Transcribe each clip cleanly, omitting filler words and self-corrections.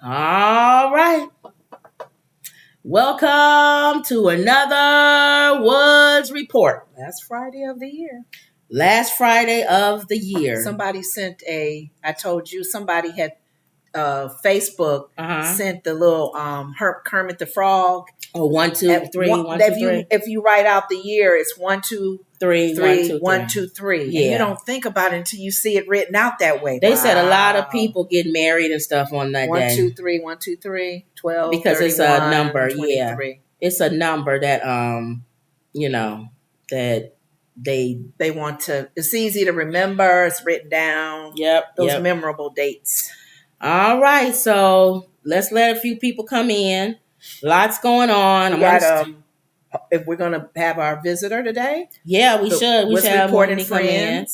All right. Welcome to another Woods Report. Last Friday of the year. Last Friday of the year. Somebody sent I told you somebody had Facebook sent the little Kermit the Frog. Oh, 1, 2, 3, 1, 2, 3. If you write out the year, it's 1, 2, 3, 3, 1, 2, 3. Yeah. And you don't think about it until you see it written out that way. They said a lot of people get married and stuff on that 1, day. 2, 3, 1, 2, 3, 12, because 31, it's a number, 23. yeah. It's a number that that they want to. It's easy to remember. It's written down. Yep. Those memorable dates. All right, so let's let a few people come in. Lots going on. If we're gonna have our visitor today, we should. We should have Wendy come in.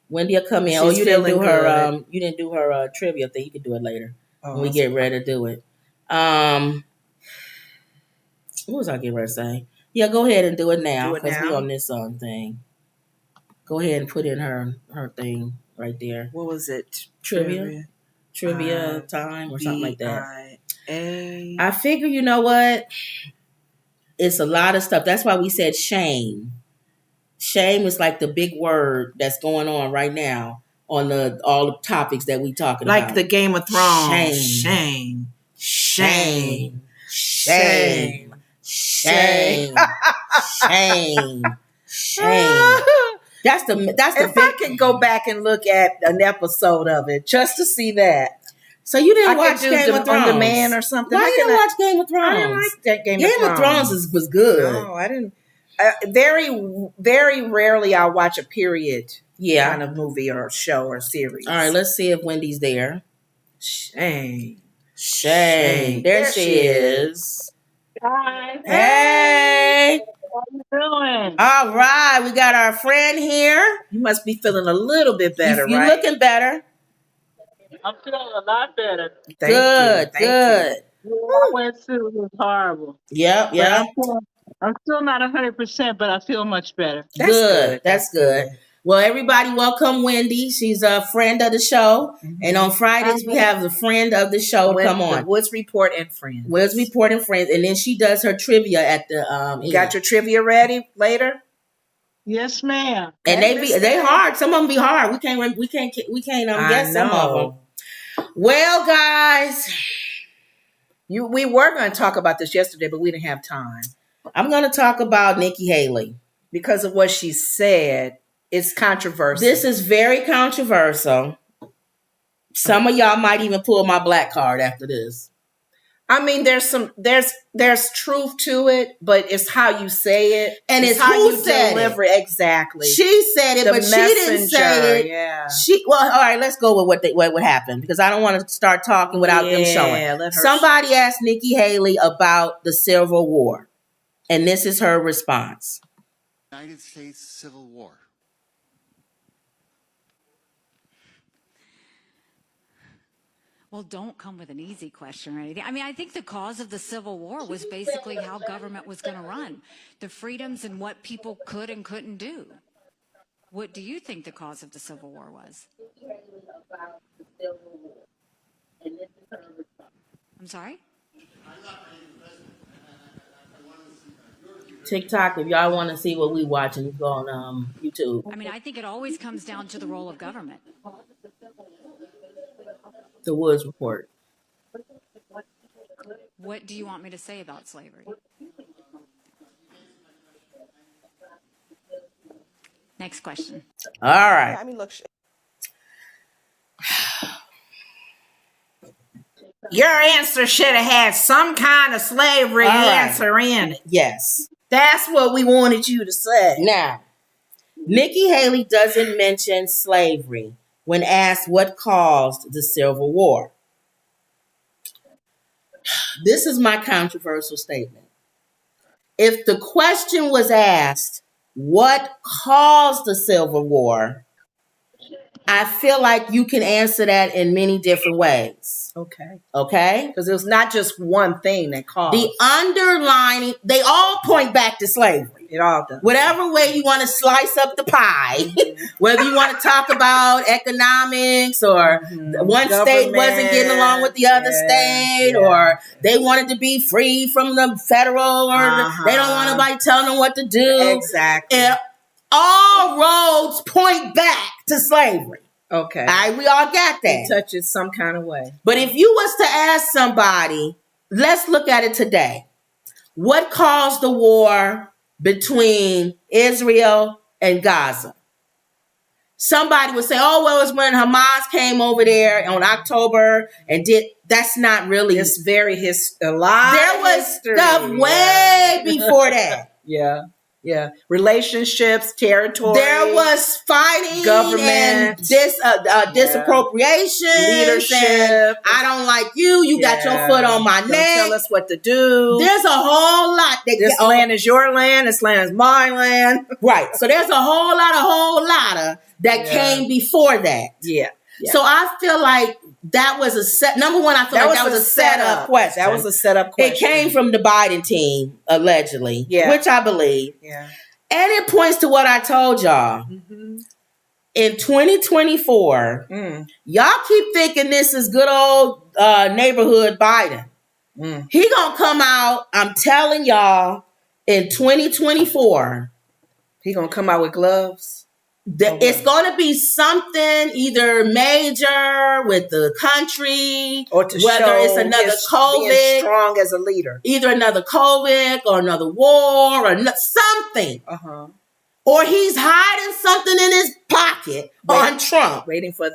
Wendy will come in. She's you didn't do her. Good. You didn't do her trivia thing. You can do it later when we get ready to do it. What was I getting ready to say? Yeah, go ahead and do it now because we're on this thing. Go ahead and put in her thing right there. What was it? Trivia time or something like that. I figure, you know what? It's a lot of stuff. That's why we said shame. Shame is like the big word that's going on right now on all the topics that we talking about. Like the Game of Thrones. Shame. That's the if I can go back and look at an episode of it just to see that. So you didn't watch Game of Thrones on demand or something? Why you didn't watch Game of Thrones? I didn't like that Game of Thrones was good. No, I didn't. Very, very rarely I'll watch a period kind of movie or show or series. All right, let's see if Wendy's there. Shame. There she is. Hi. Hey. How you doing? All right, we got our friend here. You must be feeling a little bit better, You're looking better. I'm feeling a lot better. Good. What I went through was horrible. Yep. I'm still not 100%, but I feel much better. That's good. Well, everybody, welcome Wendy. She's a friend of the show. Mm-hmm. And on Fridays, we have the friend of the show come on. Woods Report and Friends. Woods Report and Friends. And then she does her trivia at the You got your trivia ready later? Yes, ma'am. And they hard. Some of them be hard. We can't guess some of them. Well, guys, we were going to talk about this yesterday, but we didn't have time. I'm going to talk about Nikki Haley because of what she said. It's controversial. This is very controversial. Some of y'all might even pull my black card after this. I mean, there's truth to it, but it's how you say it, and it's how who you said deliver it. Exactly. She said it, but she didn't say it. Yeah. All right. Let's go with what happened because I don't want to start talking without them showing. Somebody asked Nikki Haley about the Civil War, and this is her response: United States Civil War. Well, don't come with an easy question or anything. I mean, I think the cause of the Civil War was basically how government was going to run, the freedoms and what people could and couldn't do. What do you think the cause of the Civil War was? I'm sorry? TikTok, if y'all want to see what we watching, go on YouTube. I mean, I think it always comes down to the role of government. The Woods Report. What do you want me to say about slavery? Next question. All right. I mean, look. Your answer should have had some kind of slavery answer in it. Yes. That's what we wanted you to say. Now, Nikki Haley doesn't mention slavery when asked what caused the Civil War. This is my controversial statement. If the question was asked, what caused the Civil War? I feel like you can answer that in many different ways. Okay? Because it was not just one thing that caused. The underlining, they all point back to slavery. It all does. Whatever way you want to slice up the pie, whether you want to talk about economics or one state wasn't getting along with the other state, or they wanted to be free from the federal, or they don't want nobody telling them what to do. Exactly. And all roads point back to slavery. Okay. All right, we all got that. It touches some kind of way. But if you was to ask somebody, let's look at it today. What caused the war between Israel and Gaza? Somebody would say, oh, well, it's when Hamas came over there on October and did. That's not really. It's very a lot. There was stuff way before that. Yeah. Relationships, territory. There was fighting, government, and disappropriation, leadership. I don't like you. You got your foot on my neck. Tell us what to do. There's a whole lot. This land is your land. This land is my land. Right. So there's a whole lot of that came before that. Yeah. So I feel like that was a set. Number one, I feel like that was a setup question. That was a setup question. It came from the Biden team, allegedly, which I believe. Yeah. And it points to what I told y'all. In 2024, y'all keep thinking this is good old neighborhood Biden. He gonna come out, I'm telling y'all, in 2024. He gonna come out with gloves? It's going to be something either major with the country, or to whether show it's another COVID, being strong as a leader, either another COVID or another war or something, or he's hiding something in his pocket on Trump, waiting for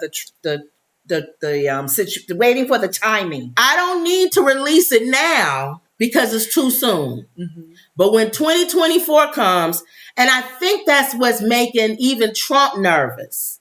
waiting for the timing. I don't need to release it now because it's too soon. But when 2024 comes. And I think that's what's making even Trump nervous,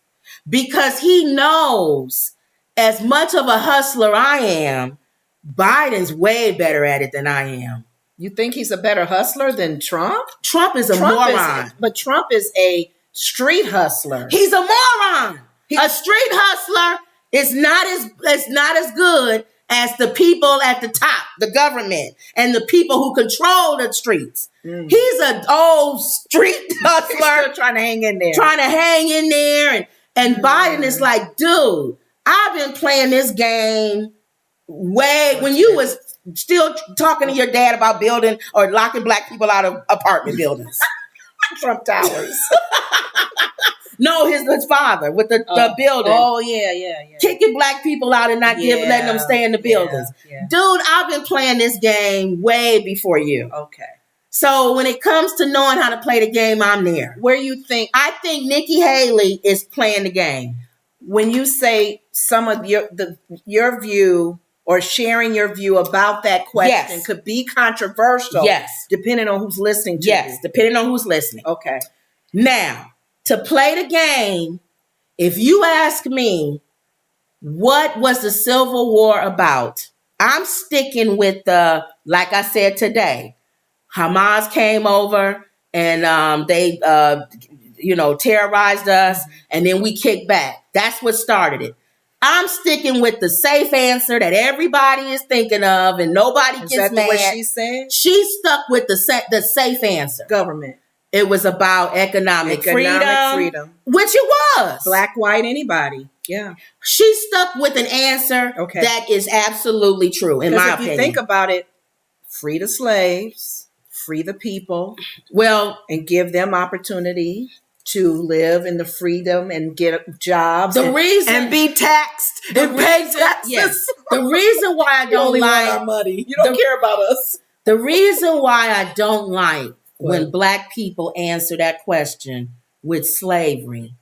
because he knows as much of a hustler I am, Biden's way better at it than I am. You think he's a better hustler than Trump? Trump is a moron. But Trump is a street hustler. He's a moron. A street hustler is not as good as the people at the top, the government, and the people who control the streets. He's an old street hustler. Still trying to hang in there. And Biden is like, dude, I've been playing this game when you was still talking to your dad about building or locking black people out of apartment buildings. Trump Towers. No, his father with the building. Oh, yeah. Kicking black people out and not letting them stay in the buildings. Yeah. Dude, I've been playing this game way before you. Okay. So when it comes to knowing how to play the game, I'm there. Where you think? I think Nikki Haley is playing the game. When you say some of your view or sharing your view about that question could be controversial. Yes. Depending on who's listening to you. Yes, depending on who's listening. Okay. Now, to play the game, if you ask me, what was the Civil War about? I'm sticking with like I said today, Hamas came over and they terrorized us, and then we kicked back. That's what started it. I'm sticking with the safe answer that everybody is thinking of, and nobody gets mad. What she said? She stuck with the safe answer. Government. It was about economic freedom, which it was. Black, white, anybody. Yeah. She stuck with an answer that is absolutely true, in my opinion. If you think about it, free the slaves, free the people, and give them opportunity to live in the freedom and get jobs and be taxed and pay taxes. Yes. The reason why I don't like our money. You don't care about us. The reason why I don't like when black people answer that question with slavery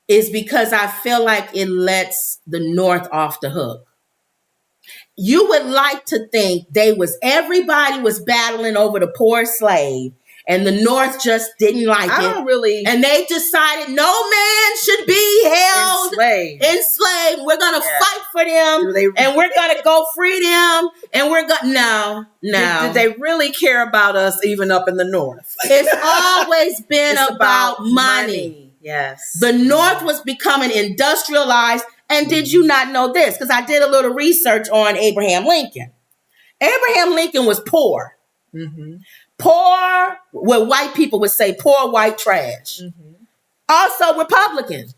is because I feel like it lets the North off the hook. You would like to think everybody was battling over the poor slave, and the North just didn't like it. I don't really. And they decided no man should be held enslaved. We're going to fight for them, and we're going to go free them, and we're going No. Did they really care about us even up in the North? It's always been about money. Yes. The North was becoming industrialized. And did you not know this? Because I did a little research on Abraham Lincoln. Abraham Lincoln was poor. Mm-hmm. Poor, what white people would say, poor white trash. Mm-hmm. Also Republican.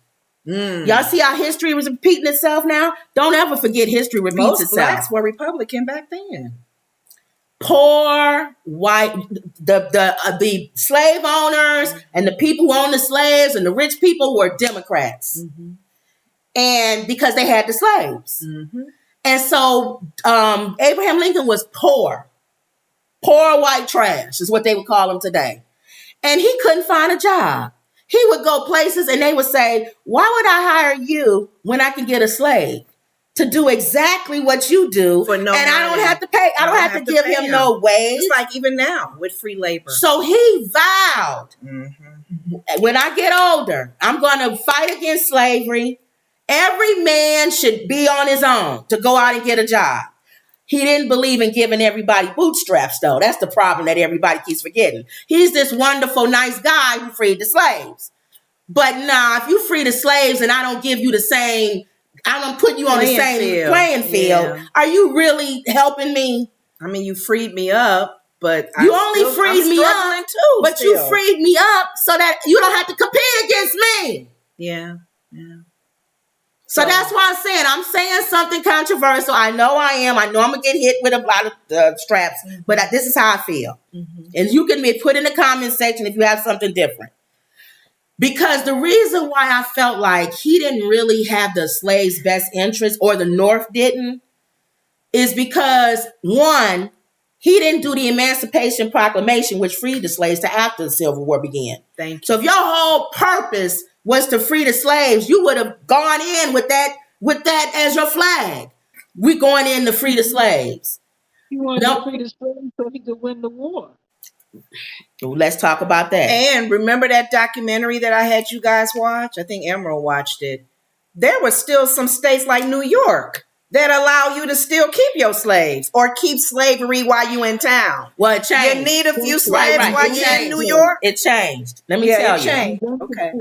Y'all see how history was repeating itself now? Don't ever forget history repeats itself. Most blacks were Republican back then. Poor white, the slave owners and the people who owned the slaves and the rich people were Democrats. Mm-hmm. And because they had the slaves. Mm-hmm. And so Abraham Lincoln was poor. Poor white trash is what they would call him today. And he couldn't find a job. He would go places and they would say, why would I hire you when I can get a slave to do exactly what you do? For no money. I don't have to pay. I don't have to give him no wage. It's like even now with free labor. So he vowed, when I get older, I'm going to fight against slavery. Every man should be on his own to go out and get a job. He didn't believe in giving everybody bootstraps, though. That's the problem that everybody keeps forgetting. He's this wonderful, nice guy who freed the slaves. But nah, if you free the slaves and I don't give you the same, I don't put you on the same playing field, are you really helping me? I mean, you freed me up, but you only freed me up, but you freed me up so that you don't have to compete against me. Yeah. So that's why I'm saying something controversial. I know I am. I know I'm going to get hit with a lot of straps, but this is how I feel. Mm-hmm. And you can put in the comment section if you have something different. Because the reason why I felt like he didn't really have the slaves' best interest, or the North didn't, is because, one, he didn't do the Emancipation Proclamation, which freed the slaves to after the Civil War began. Thank you. So if your whole purpose was to free the slaves, you would have gone in with that as your flag. We're going in to free the slaves. He wanted to free the slaves so he could win the war. Let's talk about that. And remember that documentary that I had you guys watch? I think Emerald watched it. There were still some states like New York that allow you to still keep your slaves or keep slavery while you in town. Well, it changed. You need a few slaves while you're in New York? It changed. Let me tell you. It changed. Okay.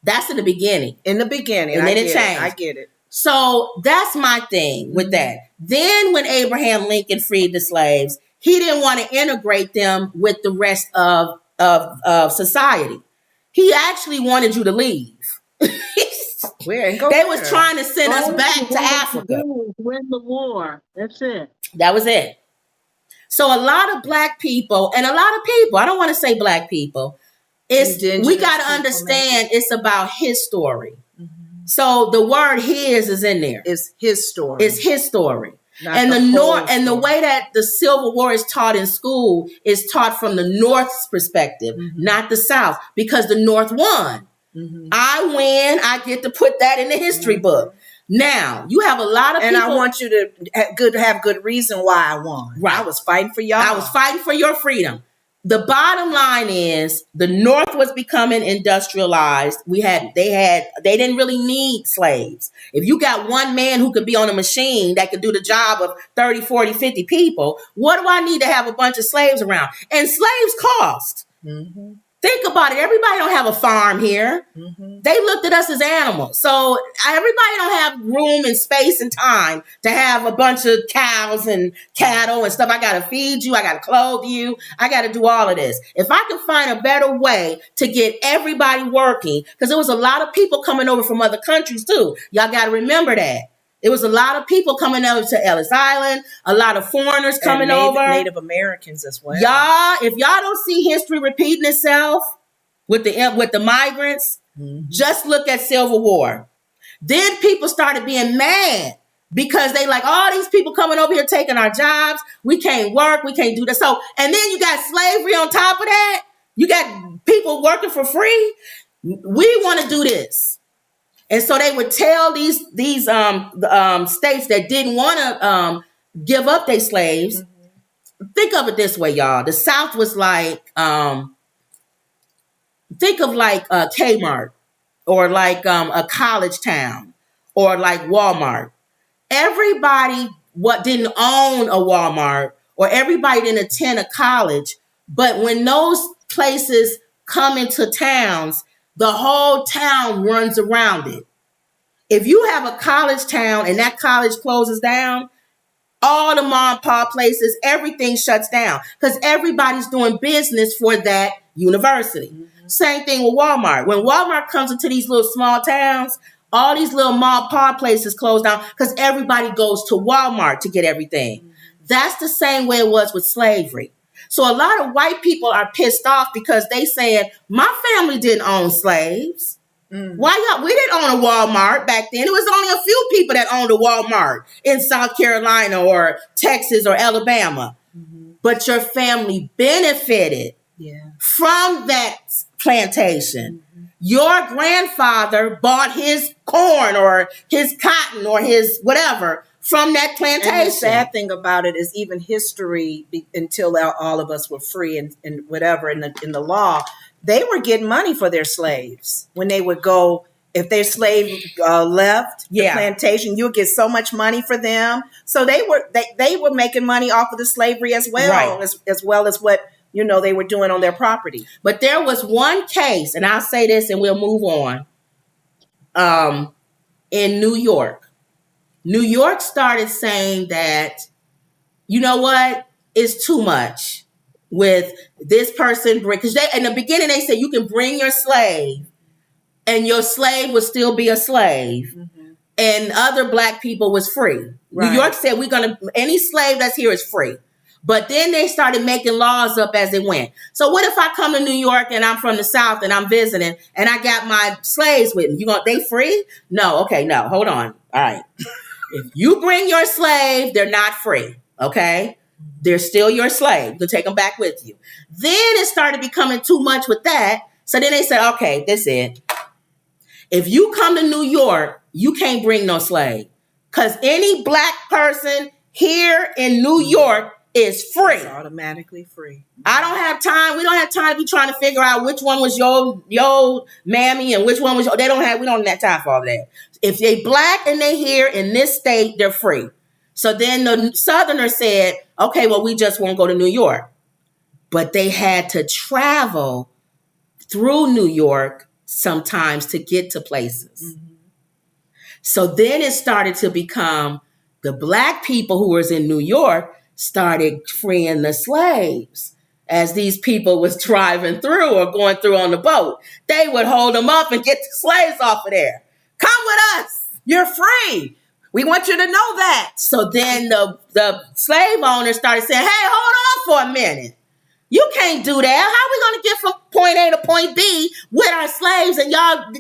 That's in the beginning. In the beginning. And then it changed. I get it. So that's my thing with that. Then when Abraham Lincoln freed the slaves, he didn't want to integrate them with the rest of society. He actually wanted you to leave. They was trying to send us back to Africa. Win the war. That's it. That was it. So a lot of black people, and a lot of people, I don't want to say black people, we got to understand it's about his story. Mm-hmm. So the word his is in there. It's his story. It's his story. And the North, and the way that the Civil War is taught in school is taught from the North's perspective, not the South, because the North won. Mm-hmm. I win. I get to put that in the history book. Now, you have a lot of people. And I want you to have good reason why I won. Right. I was fighting for y'all. I was fighting for your freedom. The bottom line is the North was becoming industrialized. They didn't really need slaves. If you got one man who could be on a machine that could do the job of 30, 40, 50 people, what do I need to have a bunch of slaves around? And slaves cost. Mm-hmm. Think about it. Everybody don't have a farm here. Mm-hmm. They looked at us as animals. So everybody don't have room and space and time to have a bunch of cows and cattle and stuff. I got to feed you. I got to clothe you. I got to do all of this. If I can find a better way to get everybody working, because there was a lot of people coming over from other countries too. Y'all got to remember that. It was a lot of people coming over to Ellis Island, a lot of foreigners coming over. Native Americans as well. If y'all don't see history repeating itself with the migrants, just look at Civil War. Then people started being mad because they like, all these people coming over here taking our jobs. We can't work. We can't do that. So, and then you got slavery on top of that. You got people working for free. We want to do this. And so they would tell these states that didn't want to give up their slaves. Mm-hmm. Think of it this way, y'all. The South was like, think of like Kmart, or like a college town, or like Walmart. Everybody didn't own a Walmart, or everybody didn't attend a college. But when those places come into towns, the whole town runs around it. If you have a college town and that college closes down, all the mom and pop places, everything shuts down because everybody's doing business for that university. Mm-hmm. Same thing with Walmart. When Walmart comes into these little small towns, all these little mom and pop places close down because everybody goes to Walmart to get everything. Mm-hmm. That's the same way it was with slavery. So a lot of white people are pissed off because they saying, my family didn't own slaves. Why y'all? We didn't own a Walmart back then. It was only a few people that owned a Walmart in South Carolina or Texas or Alabama. Mm-hmm. But your family benefited from that plantation. Mm-hmm. Your grandfather bought his corn or his cotton or his whatever from that plantation. And the sad thing about it is even history, until all of us were free and whatever in the law, they were getting money for their slaves when they would go. If their slave left the plantation, you would get so much money for them. So they were making money off of the slavery as well, right. as well as what they were doing on their property. But there was one case, and I'll say this, and we'll move on. In New York, New York started saying that, you know what, it's too much. With this person, because in the beginning they said you can bring your slave, and your slave would still be a slave, mm-hmm. and other black people was free. Right. New York said any slave that's here is free, but then they started making laws up as it went. So what if I come to New York and I'm from the South and I'm visiting and I got my slaves with me? They free? No, okay, no, hold on. All right, if you bring your slave, they're not free. Okay. They're still your slave. You can take them back with you. Then it started becoming too much with that. So then they said, okay, that's it. If you come to New York, you can't bring no slave. Because any black person here in New York is free. It's automatically free. I don't have time. We don't have time to be trying to figure out which one was your mammy and which one was we don't have time for all that. If they black and they here in this state, they're free. So then the Southerners said, okay, well, we just won't go to New York. But they had to travel through New York sometimes to get to places. Mm-hmm. So then it started to become the black people who was in New York started freeing the slaves. As these people was driving through or going through on the boat, they would hold them up and get the slaves off of there. Come with us. You're free. We want you to know that. So then the slave owners started saying, hey, hold on for a minute. You can't do that. How are we going to get from point A to point B with our slaves? And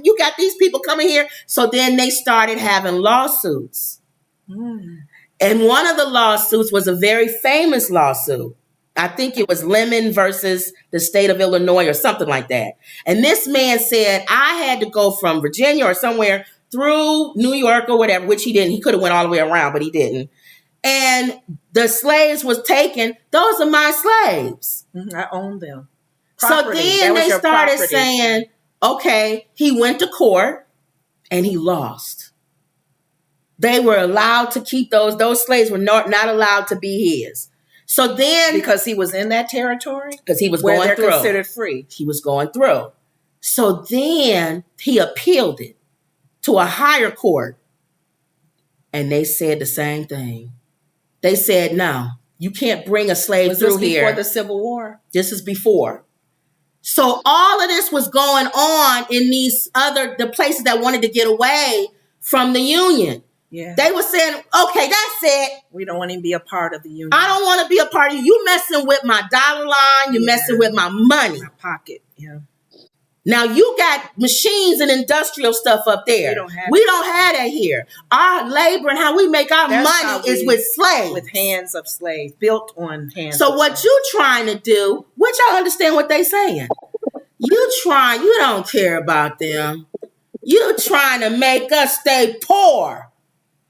you got these people coming here. So then they started having lawsuits. Mm. And one of the lawsuits was a very famous lawsuit. I think it was Lemon versus the state of Illinois or something like that. And this man said, I had to go from Virginia or somewhere through New York or whatever, which he didn't. He could have went all the way around, but he didn't. And the slaves was taken. Those are my slaves. Mm-hmm. I own them. Property. So then they started saying, okay, he went to court and he lost. They were allowed to keep those slaves were not allowed to be his. So then, because he was in that territory, because he was going through, considered free. He was going through. So then he appealed it to a higher court, and they said the same thing. They said, "No, you can't bring a slave through here." Before the Civil War. This is before. So all of this was going on in the places that wanted to get away from the Union. Yeah. They were saying, okay, that's it. We don't want to be a part of the Union. I don't want to be a part of you. You messing with my dollar line. You messing with my money. My pocket. Yeah. Now you got machines and industrial stuff up there. We don't have that here. Our labor and how we make our money is with slaves. With hands of slaves, built on hands. So what you trying to do, which I understand what they saying. You don't care about them. You trying to make us stay poor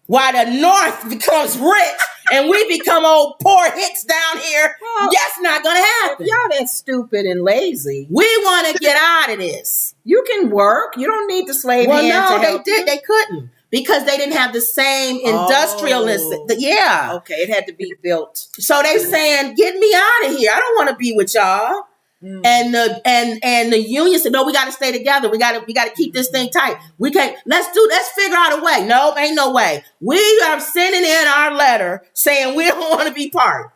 while the North becomes rich and we become old poor hicks down here. Well, that's not going to happen. Y'all that stupid and lazy. We want to get out of this. You can work. You don't need the slave hand to help you. They couldn't because they didn't have the same industrialism. Yeah. Okay, it had to be built. So they saying, get me out of here. I don't want to be with y'all. And the union said, no, we got to stay together. We got to keep this thing tight. Let's figure out a way. No, ain't no way. We are sending in our letter saying we don't want to be part.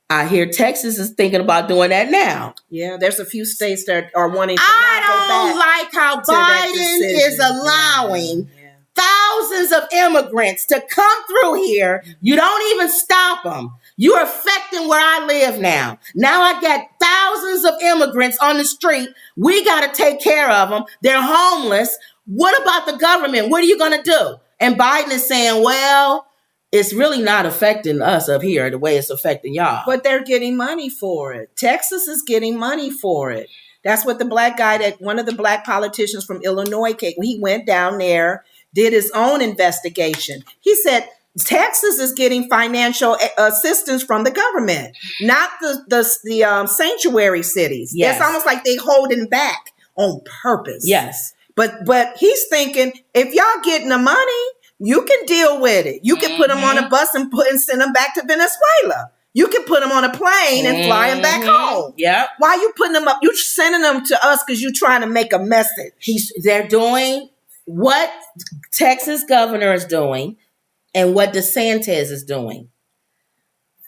I hear Texas is thinking about doing that now. Yeah, there's a few states that are wanting to I don't like how Biden is allowing thousands of immigrants to come through here. You don't even stop them. You're affecting where I live now. Now I got thousands of immigrants on the street. We got to take care of them. They're homeless. What about the government? What are you going to do? And Biden is saying, well, it's really not affecting us up here the way it's affecting y'all. But they're getting money for it. Texas is getting money for it. That's what the black guy one of the black politicians from Illinois, he went down there, did his own investigation. He said, Texas is getting financial assistance from the government, not the sanctuary cities. Yes. It's almost like they holding back on purpose. Yes. But he's thinking, if y'all getting the money, you can deal with it. You can put them on a bus and send them back to Venezuela. You can put them on a plane and fly them back home. Yeah. Why are you putting them up? You're sending them to us because you're trying to make a message. They're doing what Texas governor is doing and what DeSantis is doing.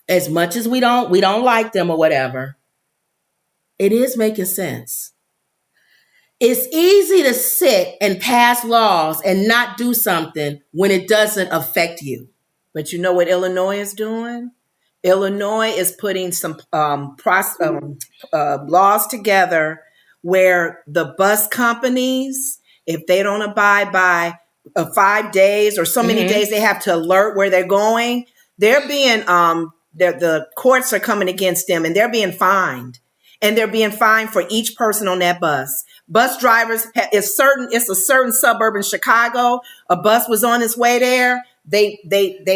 As much as we don't like them or whatever, it is making sense. It's easy to sit and pass laws and not do something when it doesn't affect you. But you know what Illinois is doing? Illinois is putting some laws together where the bus companies, if they don't abide by 5 days or so many days, they have to alert where they're going. They're being, the courts are coming against them and they're being fined. And they're being fined for each person on that bus. Bus drivers, it's a certain suburb in Chicago. A bus was on its way there. They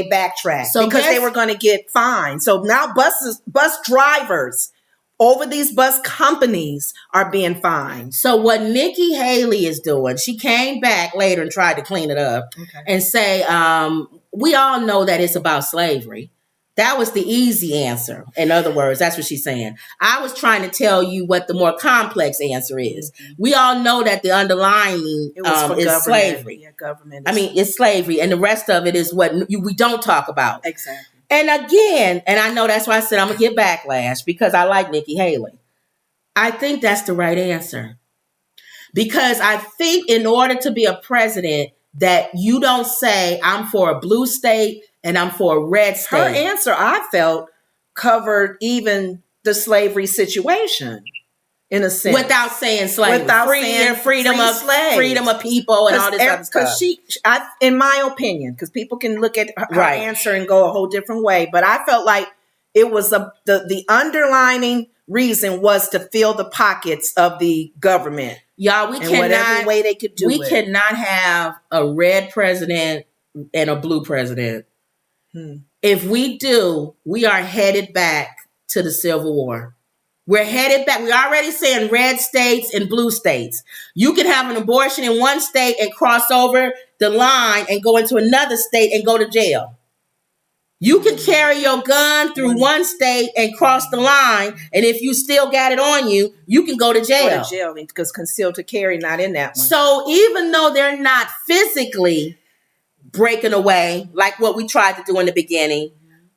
backtracked because they were going to get fined. So now bus drivers over these bus companies are being fined. So what Nikki Haley is doing, she came back later and tried to clean it up and say, we all know that it's about slavery. That was the easy answer. In other words, that's what she's saying. I was trying to tell you what the more complex answer is. We all know that the underlying is slavery. Yeah, government. It's slavery. And the rest of it is what we don't talk about. Exactly. And again, and I know that's why I said I'm going to get backlash because I like Nikki Haley. I think that's the right answer. Because I think in order to be a president that you don't say I'm for a blue state and I'm for a red state. Her answer, I felt, covered even the slavery situation in a sense. Without saying slavery. Without saying freedom of people and all this other stuff. Because in my opinion, because people can look at her answer and go a whole different way, but I felt like it was the underlining reason was to fill the pockets of the government. Y'all, whatever way they could do it. We cannot have a red president and a blue president. If we do, we are headed back to the Civil War. We're headed back. We're already saying red states and blue states. You can have an abortion in one state and cross over the line and go into another state and go to jail. You can carry your gun through one state and cross the line, and if you still got it on you, you can go to jail. Go to jail because concealed to carry not in that one. So even though they're not physically breaking away like what we tried to do in the beginning,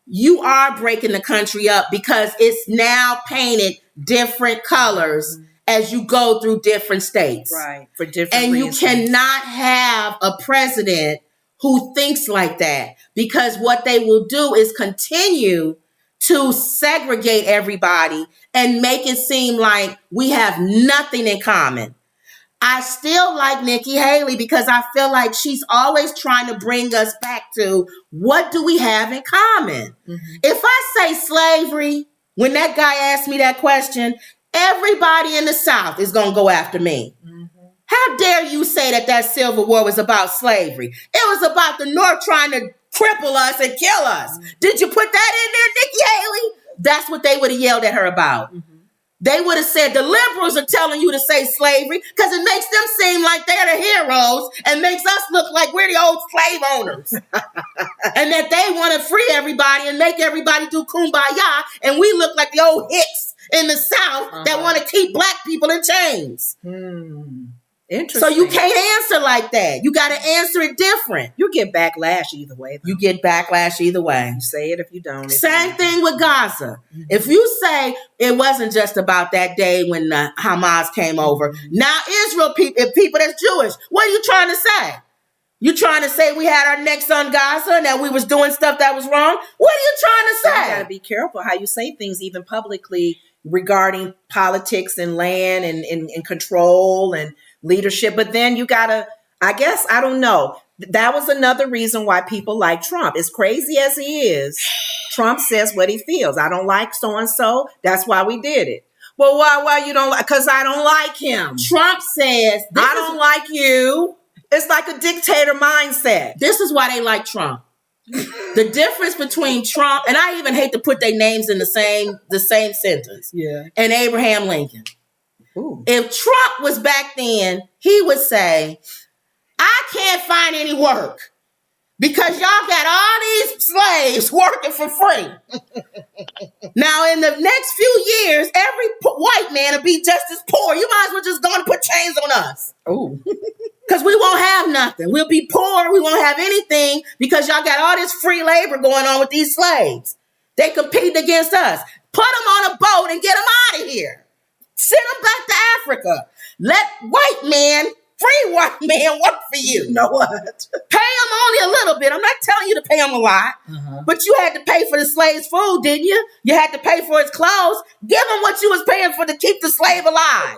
you are breaking the country up because it's now painted different colors as you go through different states. Right. For different and reasons. You cannot have a president who thinks like that because what they will do is continue to segregate everybody and make it seem like we have nothing in common. I still like Nikki Haley because I feel like she's always trying to bring us back to what do we have in common? If I say slavery, when that guy asked me that question, everybody in the South is going to go after me. How dare you say that Civil War was about slavery? It was about the North trying to cripple us and kill us. Did you put that in there, Nikki Haley? That's what they would have yelled at her about. They would have said the liberals are telling you to say slavery because it makes them seem like they're the heroes and makes us look like we're the old slave owners. And that they want to free everybody and make everybody do kumbaya and we look like the old hicks in the South that want to keep black people in chains. Interesting. So you can't answer like that. You got to answer it different. You get backlash either way. You get backlash either way. You say it if you don't. Same thing with Gaza. If you say it wasn't just about that day when Hamas came over, now Israel people that's Jewish, what are you trying to say? You trying to say we had our necks on Gaza and that we was doing stuff that was wrong? What are you trying to say? You got to be careful how you say things, even publicly, regarding politics and land and control and leadership. But then you got to, I guess, I don't know. That was another reason why people like Trump. As crazy as he is, Trump says what he feels. I don't like so-and-so. That's why we did it. Well, why you don't like? Because I don't like him. Trump says, I don't like you. It's like a dictator mindset. This is why they like Trump. The difference between Trump, and I even hate to put their names in the same sentence, and Abraham Lincoln. Ooh. If Trump was back then, he would say, I can't find any work because y'all got all these slaves working for free. Now, in the next few years, every white man will be just as poor. You might as well just go and put chains on us. Oh, because we won't have nothing. We'll be poor. We won't have anything because y'all got all this free labor going on with these slaves. They compete against us. Put them on a boat and get them out of here. Send them back to Africa. Let free white man work for you. You know what? Pay them only a little bit. I'm not telling you to pay them a lot, but you had to pay for the slave's food, didn't you? You had to pay for his clothes. Give him what you was paying for to keep the slave alive.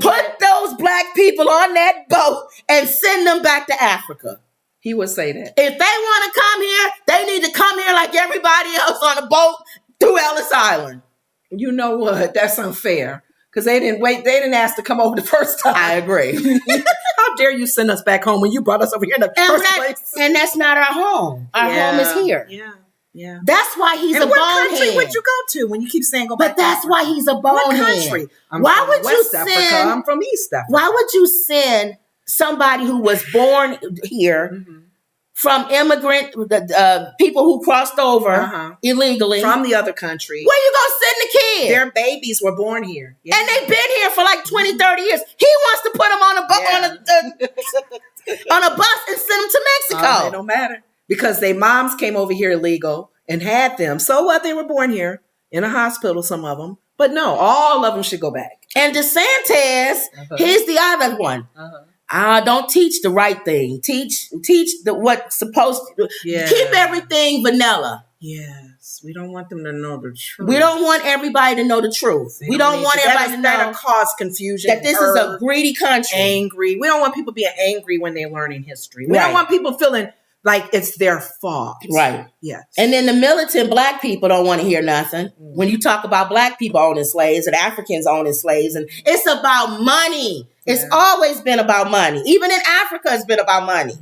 Put those black people on that boat and send them back to Africa. He would say that. If they want to come here, they need to come here like everybody else on a boat through Ellis Island. You know what? That's unfair. Because they didn't wait. They didn't ask to come over the first time. I agree. How dare you send us back home when you brought us over here in the first place? And that's not our home. Our home is here. Yeah. That's why he's a bonehead. What country would you go to when you keep saying go back? But that's why he's a bonehead. What country? Why would you send? Africa. I'm from East Africa. Why would you send somebody who was born here from immigrant people who crossed over illegally from the other country? Where you gonna send the kids? Their babies were born here. Yeah. And they've been here for like 20, 30 years. He wants to put them on a bus and send them to Mexico. It don't matter. Because their moms came over here illegal and had them. So what? They were born here in a hospital, some of them. But no, all of them should go back. And DeSantis, he's the other one. Don't teach the right thing. Teach what's supposed to. Keep everything vanilla. Yes. We don't want them to know the truth. We don't want everybody to know the truth. We don't want everybody to know. That'll cause confusion. That this is a greedy country. Angry. We don't want people being angry when they're learning history. We don't want people feeling like it's their fault. Right. Yes. And then the militant black people don't want to hear nothing. When you talk about black people owning slaves and Africans owning slaves, and it's about money. It's always been about money. Even in Africa, it's been about money.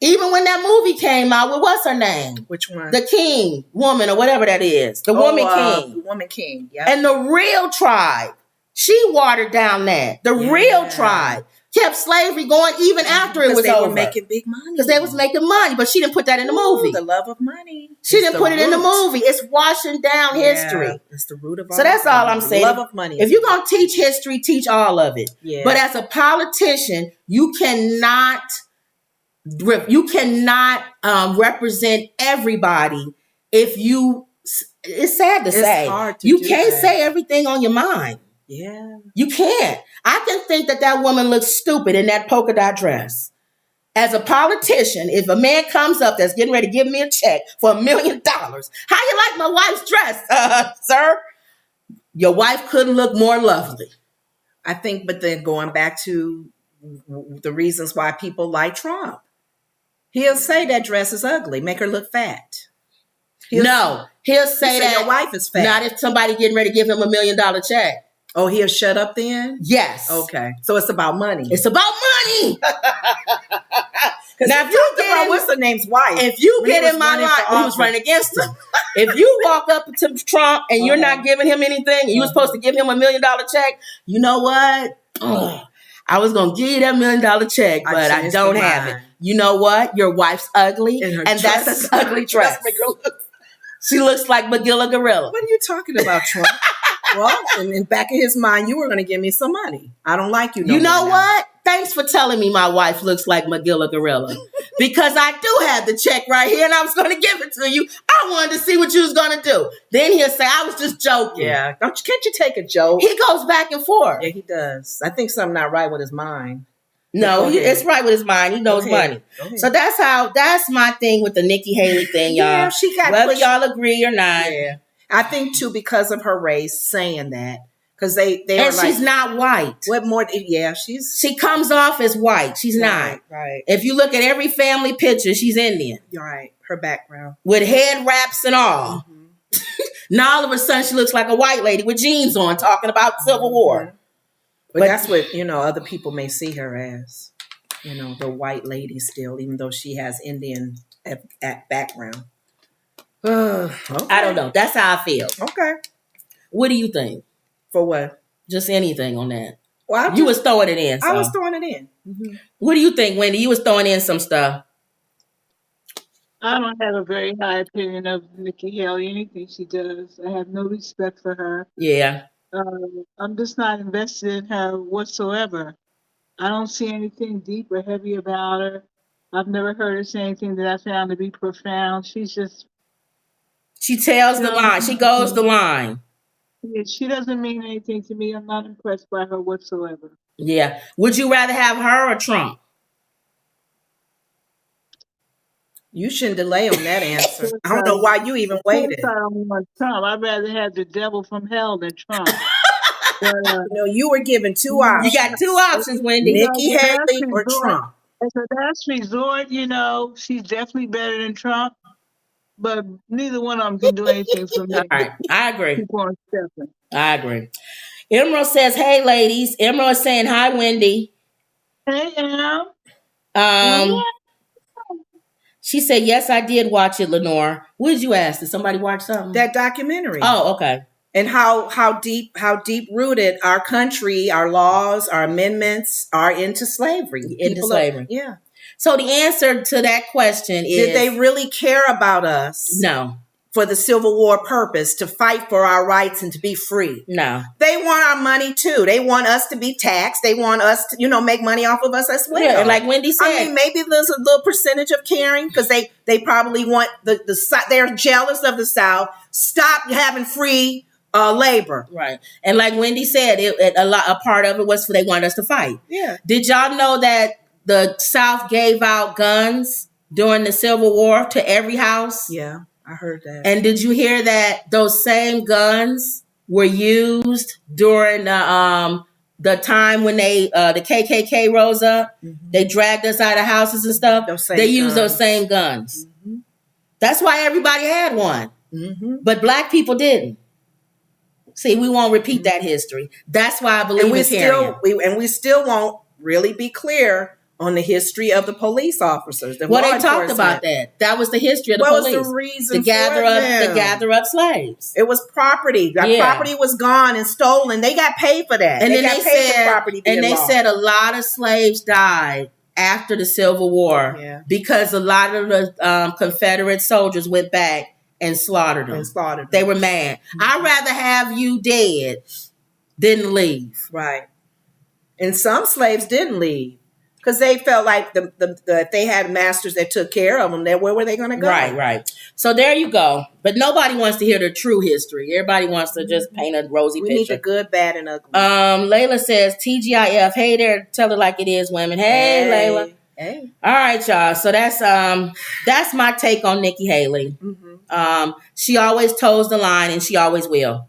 Even when that movie came out, what's her name? Which one? The King woman or whatever that is. The Woman King. Woman King, yeah. And the real tribe, she watered down that. The real tribe kept slavery going even after it was over. Because they were making big money. Because they was making money, but she didn't put that in the movie. The love of money. She didn't put it in the movie. It's washing down history. It's the root of all. So that's all I'm saying. Love of money. If you're going to teach history, teach all of it. Yeah. But as a politician, you cannot represent everybody if you, it's sad to say, you can't say everything on your mind. Yeah. You can't. I can think that woman looks stupid in that polka dot dress. As a politician, if a man comes up that's getting ready to give me a check for $1 million, how you like my wife's dress, sir? Your wife couldn't look more lovely. I think, but then going back to the reasons why people like Trump, he'll say that dress is ugly, make her look fat. He'll say that your wife is fat. Not if somebody getting ready to give him $1 million check. Oh, he'll shut up then? Yes. Okay. So it's about money. It's about money. Now, if you get what's the name's wife? If you get in my life, he was running against him. If you walk up to Trump and you're not giving him anything, and you were supposed to give him $1 million check, you know what? I was going to give you that $1 million check, but I don't have it. You know what? Your wife's ugly, and that's an ugly dress. She looks like Magilla Gorilla. What are you talking about, Trump? Well, in the back of his mind, you were going to give me some money. I don't like you. You know what? Thanks for telling me my wife looks like Magilla Gorilla. Because I do have the check right here and I was going to give it to you. I wanted to see what you was going to do. Then he'll say, I was just joking. Yeah. Can't you take a joke? He goes back and forth. Yeah, he does. I think something not right with his mind. No, it's right with his mind. He knows money. So that's my thing with the Nikki Haley thing, y'all. Yeah, she got whether y'all agree or not. Yeah. I think too, because of her race, saying that. Because they and she's not white. What more? Yeah, she comes off as white. She's not. Right. If you look at every family picture, she's Indian. You're right. Her background. With head wraps and all. Mm-hmm. Now all of a sudden she looks like a white lady with jeans on talking about Civil War. But that's what, other people may see her as. The white lady still, even though she has Indian background. Okay. I don't know. That's how I feel. Okay. What do you think? For what? Just anything on that. Well, you was throwing it in. So. I was throwing it in. Mm-hmm. What do you think, Wendy? You was throwing in some stuff. I don't have a very high opinion of Nikki Haley. Anything she does, I have no respect for her. Yeah. I'm just not invested in her whatsoever. I don't see anything deep or heavy about her. I've never heard her say anything that I found to be profound. She tells the line. She goes the line. Yeah, she doesn't mean anything to me. I'm not impressed by her whatsoever. Yeah. Would you rather have her or Trump? You shouldn't delay on that answer. I don't know why you even waited. I don't want Trump. I'd rather have the devil from hell than Trump. But, you were given two options. You got two options, Wendy. Nikki Haley or Trump. As a last resort, she's definitely better than Trump. But neither one of them can do anything for me. All right. I agree. Keep on stepping. I agree. Emerald says, hey, ladies. Emerald is saying, hi, Wendy. Hey, Em. She said, yes, I did watch it, Lenore. What did you ask? Did somebody watch something? That documentary. Oh, okay. And how deep rooted our country, our laws, our amendments are into slavery. Yeah. So the answer to that question is... Did they really care about us? No. For the Civil War purpose, to fight for our rights and to be free? No. They want our money too. They want us to be taxed. They want us to, make money off of us as well. Yeah, and like Wendy said... I mean, maybe there's a little percentage of caring because they probably want they're jealous of the South. Stop having free labor. Right. And like Wendy said, a part of it was they wanted us to fight. Yeah. Did y'all know that the South gave out guns during the Civil War to every house? Yeah, I heard that. And did you hear that those same guns were used during the time when the KKK rose up? Mm-hmm. They dragged us out of houses and stuff. They used those same guns. Mm-hmm. That's why everybody had one. Mm-hmm. But black people didn't. See, we won't repeat that history. That's why I believe in caring. We still won't really be clear on the history of the police officers. They talked about that. That was the history of the police. What was the reason to gather up slaves. It was property. That property was gone and stolen. They got paid for that. And they said a lot of slaves died after the Civil War because a lot of the Confederate soldiers went back and slaughtered them. They were mad. Mm-hmm. I'd rather have you dead than leave. Right. And some slaves didn't leave because they felt like if they had masters that took care of them, where were they going to go? Right. So there you go. But nobody wants to hear the true history. Everybody wants to just paint a rosy picture. We need the good, bad, and ugly. Layla says, TGIF, hey there, tell it like it is, women. Hey. Layla. Hey. All right, y'all. So that's my take on Nikki Haley. Mm-hmm. She always toes the line, and she always will.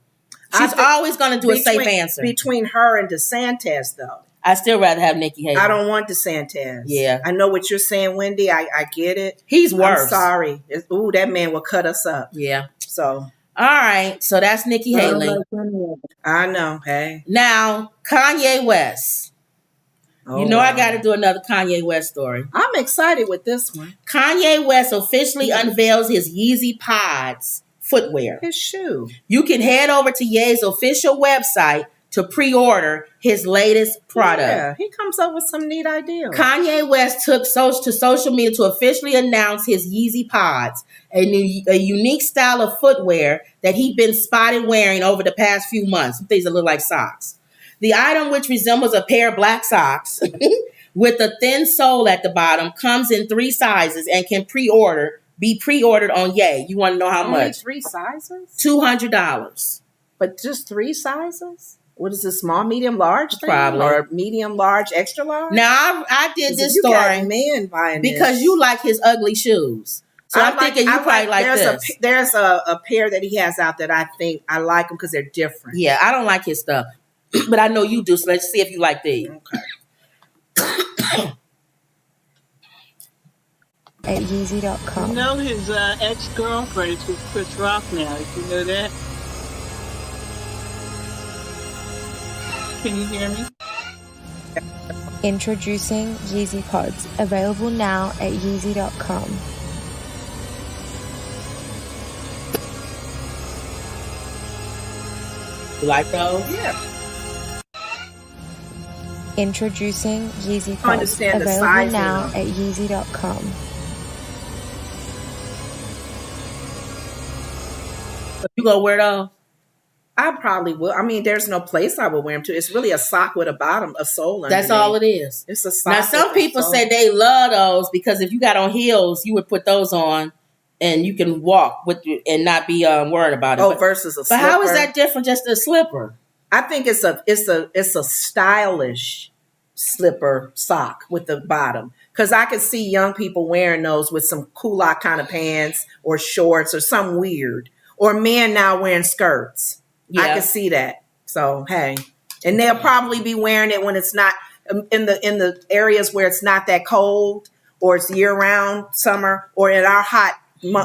She's always going to do a safe answer. Between her and DeSantis, though. I still rather have Nikki Haley. I don't want DeSantis. Yeah. I know what you're saying, Wendy. I get it. He's worse. I'm sorry. That man will cut us up. Yeah. So. All right. So that's Nikki Haley. I know. Hey. Now, Kanye West. I got to do another Kanye West story. I'm excited with this one. Kanye West officially unveils his Yeezy Pods footwear. His shoe. You can head over to Ye's official website, to pre-order his latest product. Yeah, he comes up with some neat ideas. Kanye West took to social media to officially announce his Yeezy Pods, a unique style of footwear that he'd been spotted wearing over the past few months. Some things that look like socks. The item, which resembles a pair of black socks with a thin sole at the bottom, comes in 3 sizes and can be pre-ordered on Ye. You want to know how Only much? 3 sizes? $200. But just 3 sizes? What is this, small, medium, large thing? Probably. Or medium, large, extra large? Now, I did this you story got men buying because this. you like his ugly shoes. So I'm thinking you probably like this. There's a pair that he has out that I think I like them because they're different. Yeah, I don't like his stuff. But I know you do, so let's see if you like these. Okay. At Yeezy.com. You know his ex-girlfriend is with Chris Rock now. Did you know that? Can you hear me? Introducing Yeezy Pods, available now at Yeezy.com. You like those? Yeah. Introducing Yeezy I Pods, understand the available sizing now of at Yeezy.com. You gonna wear those? I probably will. I mean, there's no place I would wear them to. It's really a sock with a bottom, a sole underneath. That's all it is. It's a sock. Now, some people say they love those because if you got on heels, you would put those on and you can walk with and not be worried about it. Oh, versus a slipper. But how is that different? Just a slipper? I think it's a stylish slipper sock with the bottom. Because I could see young people wearing those with some culotte kind of pants or shorts or something weird. Or men now wearing skirts. Yeah. I could see that. So, hey. And they'll probably be wearing it when it's not in the areas where it's not that cold or it's year-round summer or in our hot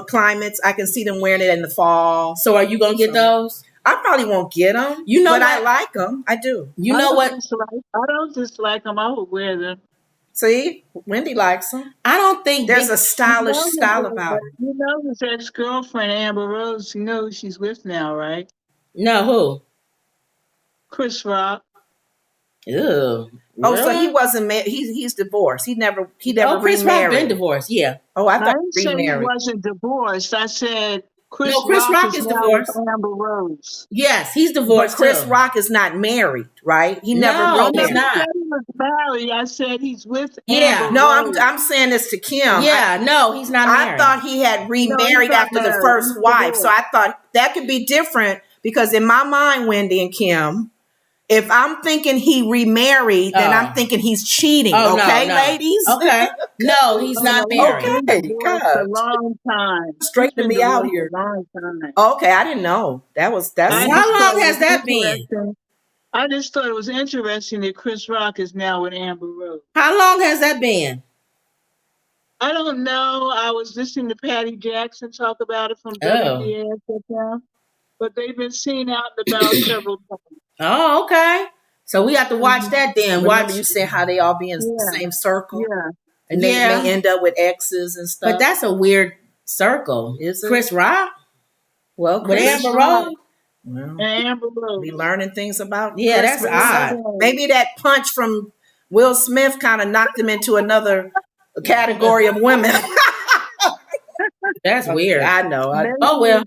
climates. I can see them wearing it in the fall. So are you going to get those? I probably won't get them, but I like them. I do. You know what? I don't dislike them. I would wear them. See, Wendy likes them. I don't think there's a stylish style about it. You know his ex-girlfriend, Amber Rose, you know who she's with now, right? No, who? Chris Rock. Ew. Oh, really? So he wasn't married. He's divorced. He never Chris remarried. Rock been divorced, yeah. Oh, I thought I didn't say he wasn't divorced. I said Chris Rock is divorced. Amber Rose. Yes, he's divorced. But Chris Rock is not married, right? He never remarried. He's not. I said he was married. I said he's with Amber Rose. I'm saying this to Kim. Yeah, no, he's not married. I thought he had remarried after the first wife. So I thought that could be different because in my mind, Wendy and Kim, if I'm thinking he remarried, then I'm thinking he's cheating. Okay, ladies? Okay. No, he's not married. Okay. God. A long time. Straighten me out here. A long time. Okay, I didn't know. That's how long has that been? I just thought it was interesting that Chris Rock is now with Amber Rose. How long has that been? I don't know. I was listening to Patty Jackson talk about it from WBS, but they've been seen out and about several times. Oh, okay. So we have to watch that then. Remember you said how they all be in the same circle? Yeah. And they may end up with exes and stuff. But that's a weird circle. Is it? Chris Rock? Well, with Amber Rose? Well, Amber Rose. We learning things about Chris that's odd. Maybe that punch from Will Smith kind of knocked him into another category of women. That's weird. I know. Oh, well.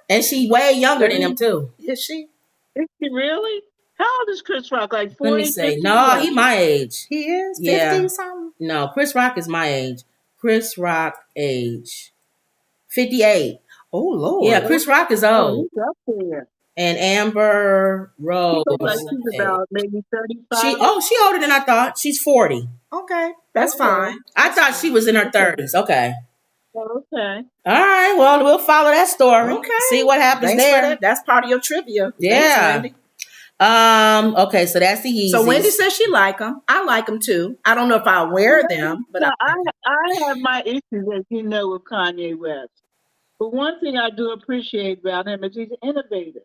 And she way younger than him, too. Is she? Is she really? How old is Chris Rock? Like 40? Let me say. No, he my age. He is? 50 something? No, Chris Rock is my age. Chris Rock age. 58. Oh, Lord. Yeah, Chris Rock is old. He's up there. And Amber Rose. Like she's about maybe 35. She older than I thought. She's 40. Okay. That's fine. I thought she was in her 30s. Okay. Okay. All right. Well, we'll follow that story. Okay. See what happens there. That's part of your trivia. Yeah. Thanks, okay, so that's the Yeezys. So Wendy says she like them. I like them too. I don't know if I wear them, but I have my issues, as you know, with Kanye West. But one thing I do appreciate about him is he's an innovator.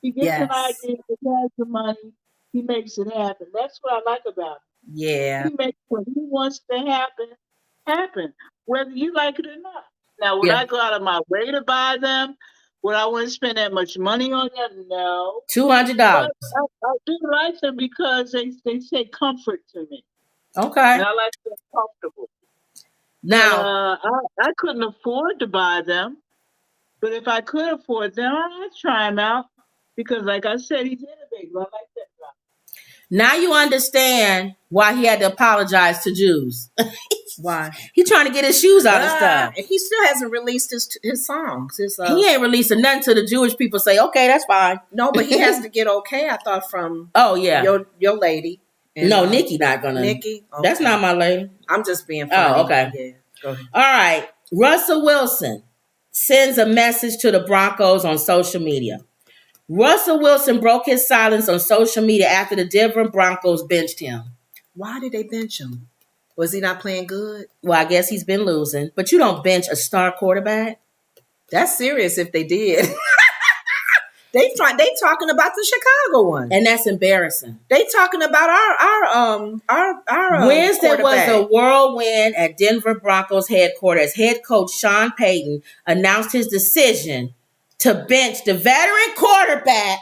He gets an idea, he has the money, he makes it happen. That's what I like about him. Yeah. He makes what he wants to happen, whether you like it or not. Now, would I go out of my way to buy them? Would I want to spend that much money on them? No. $200. I do like them because they say comfort to me. Okay. And I like them comfortable. Now, I couldn't afford to buy them, but if I could afford them, I'd try them out because, like I said, he's innovative. I like that guy. Now you understand why he had to apologize to Jews. Why? He's trying to get his shoes out of stuff. He still hasn't released his songs. He ain't releasing nothing to the Jewish people. Say, okay, that's fine. No, but he has to get okay. I thought from your lady. And, no, Nikki not gonna. Nikki, okay. That's not my lady. I'm just being funny. Oh, okay. Yeah, go ahead. All right. Russell Wilson sends a message to the Broncos on social media. Russell Wilson broke his silence on social media after the Denver Broncos benched him. Why did they bench him? Was he not playing good? Well, I guess he's been losing. But you don't bench a star quarterback. That's serious if they did. They talking about the Chicago one, and that's embarrassing. They talking about our Wednesday was a whirlwind at Denver Broncos headquarters. Head coach Sean Payton announced his decision to bench the veteran quarterback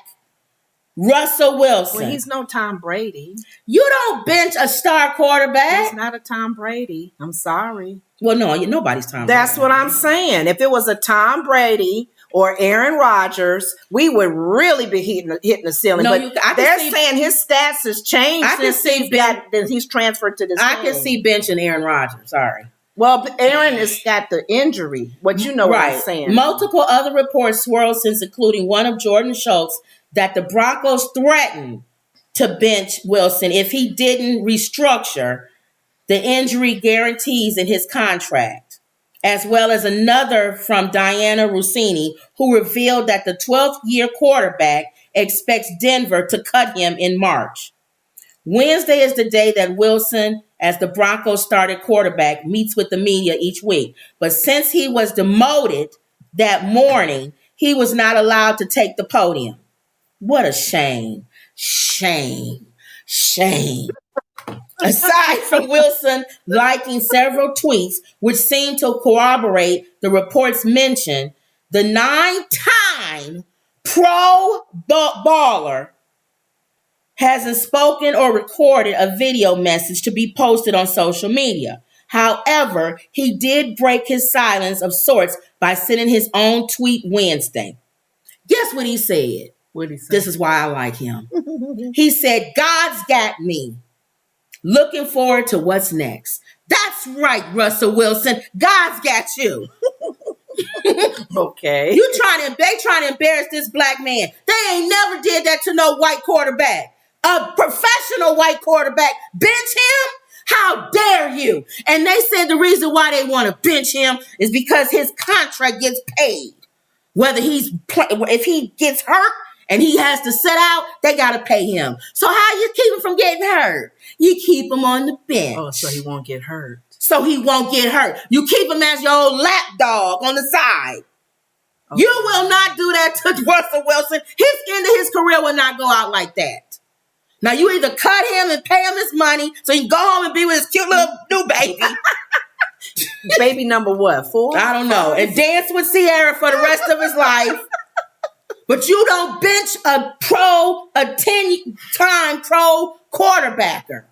Russell Wilson. Well, he's no Tom Brady. You don't bench a star quarterback. He's not a Tom Brady. I'm sorry. Well, no, nobody's Tom Brady. That's what I'm saying. If it was a Tom Brady or Aaron Rodgers, we would really be hitting the ceiling. No, but they're saying his stats has changed since he's transferred to this team. I can see benching Aaron Rodgers. Sorry. Well, Aaron has got the injury. What you know what I'm saying. Multiple other reports swirled since, including one of Jordan Schultz, that the Broncos threatened to bench Wilson if he didn't restructure the injury guarantees in his contract, as well as another from Diana Rossini, who revealed that the 12th-year quarterback expects Denver to cut him in March. Wednesday is the day that Wilson, as the Broncos starting quarterback, meets with the media each week. But since he was demoted that morning, he was not allowed to take the podium. What a shame. Shame. Aside from Wilson liking several tweets, which seem to corroborate the reports mentioned, the 9-time Pro Baller hasn't spoken or recorded a video message to be posted on social media. However, he did break his silence of sorts by sending his own tweet Wednesday. Guess what he said? What did he say? This is why I like him. He said, "God's got me. Looking forward to what's next." That's right, Russell Wilson. God's got you. Okay. They trying to embarrass this black man. They ain't never did that to no white quarterback. A professional white quarterback. Bench him? How dare you? And they said the reason why they want to bench him is because his contract gets paid. If he gets hurt and he has to sit out, they got to pay him. So how you keep him from getting hurt? You keep him on the bench. Oh, so he won't get hurt. You keep him as your old lap dog on the side. Okay. You will not do that to Russell Wilson. His end of his career will not go out like that. Now, you either cut him and pay him his money so he can go home and be with his cute little new baby. Baby number what, 4? I don't know. And dance with Sierra for the rest of his life. But you don't bench a 10-time pro quarterbacker.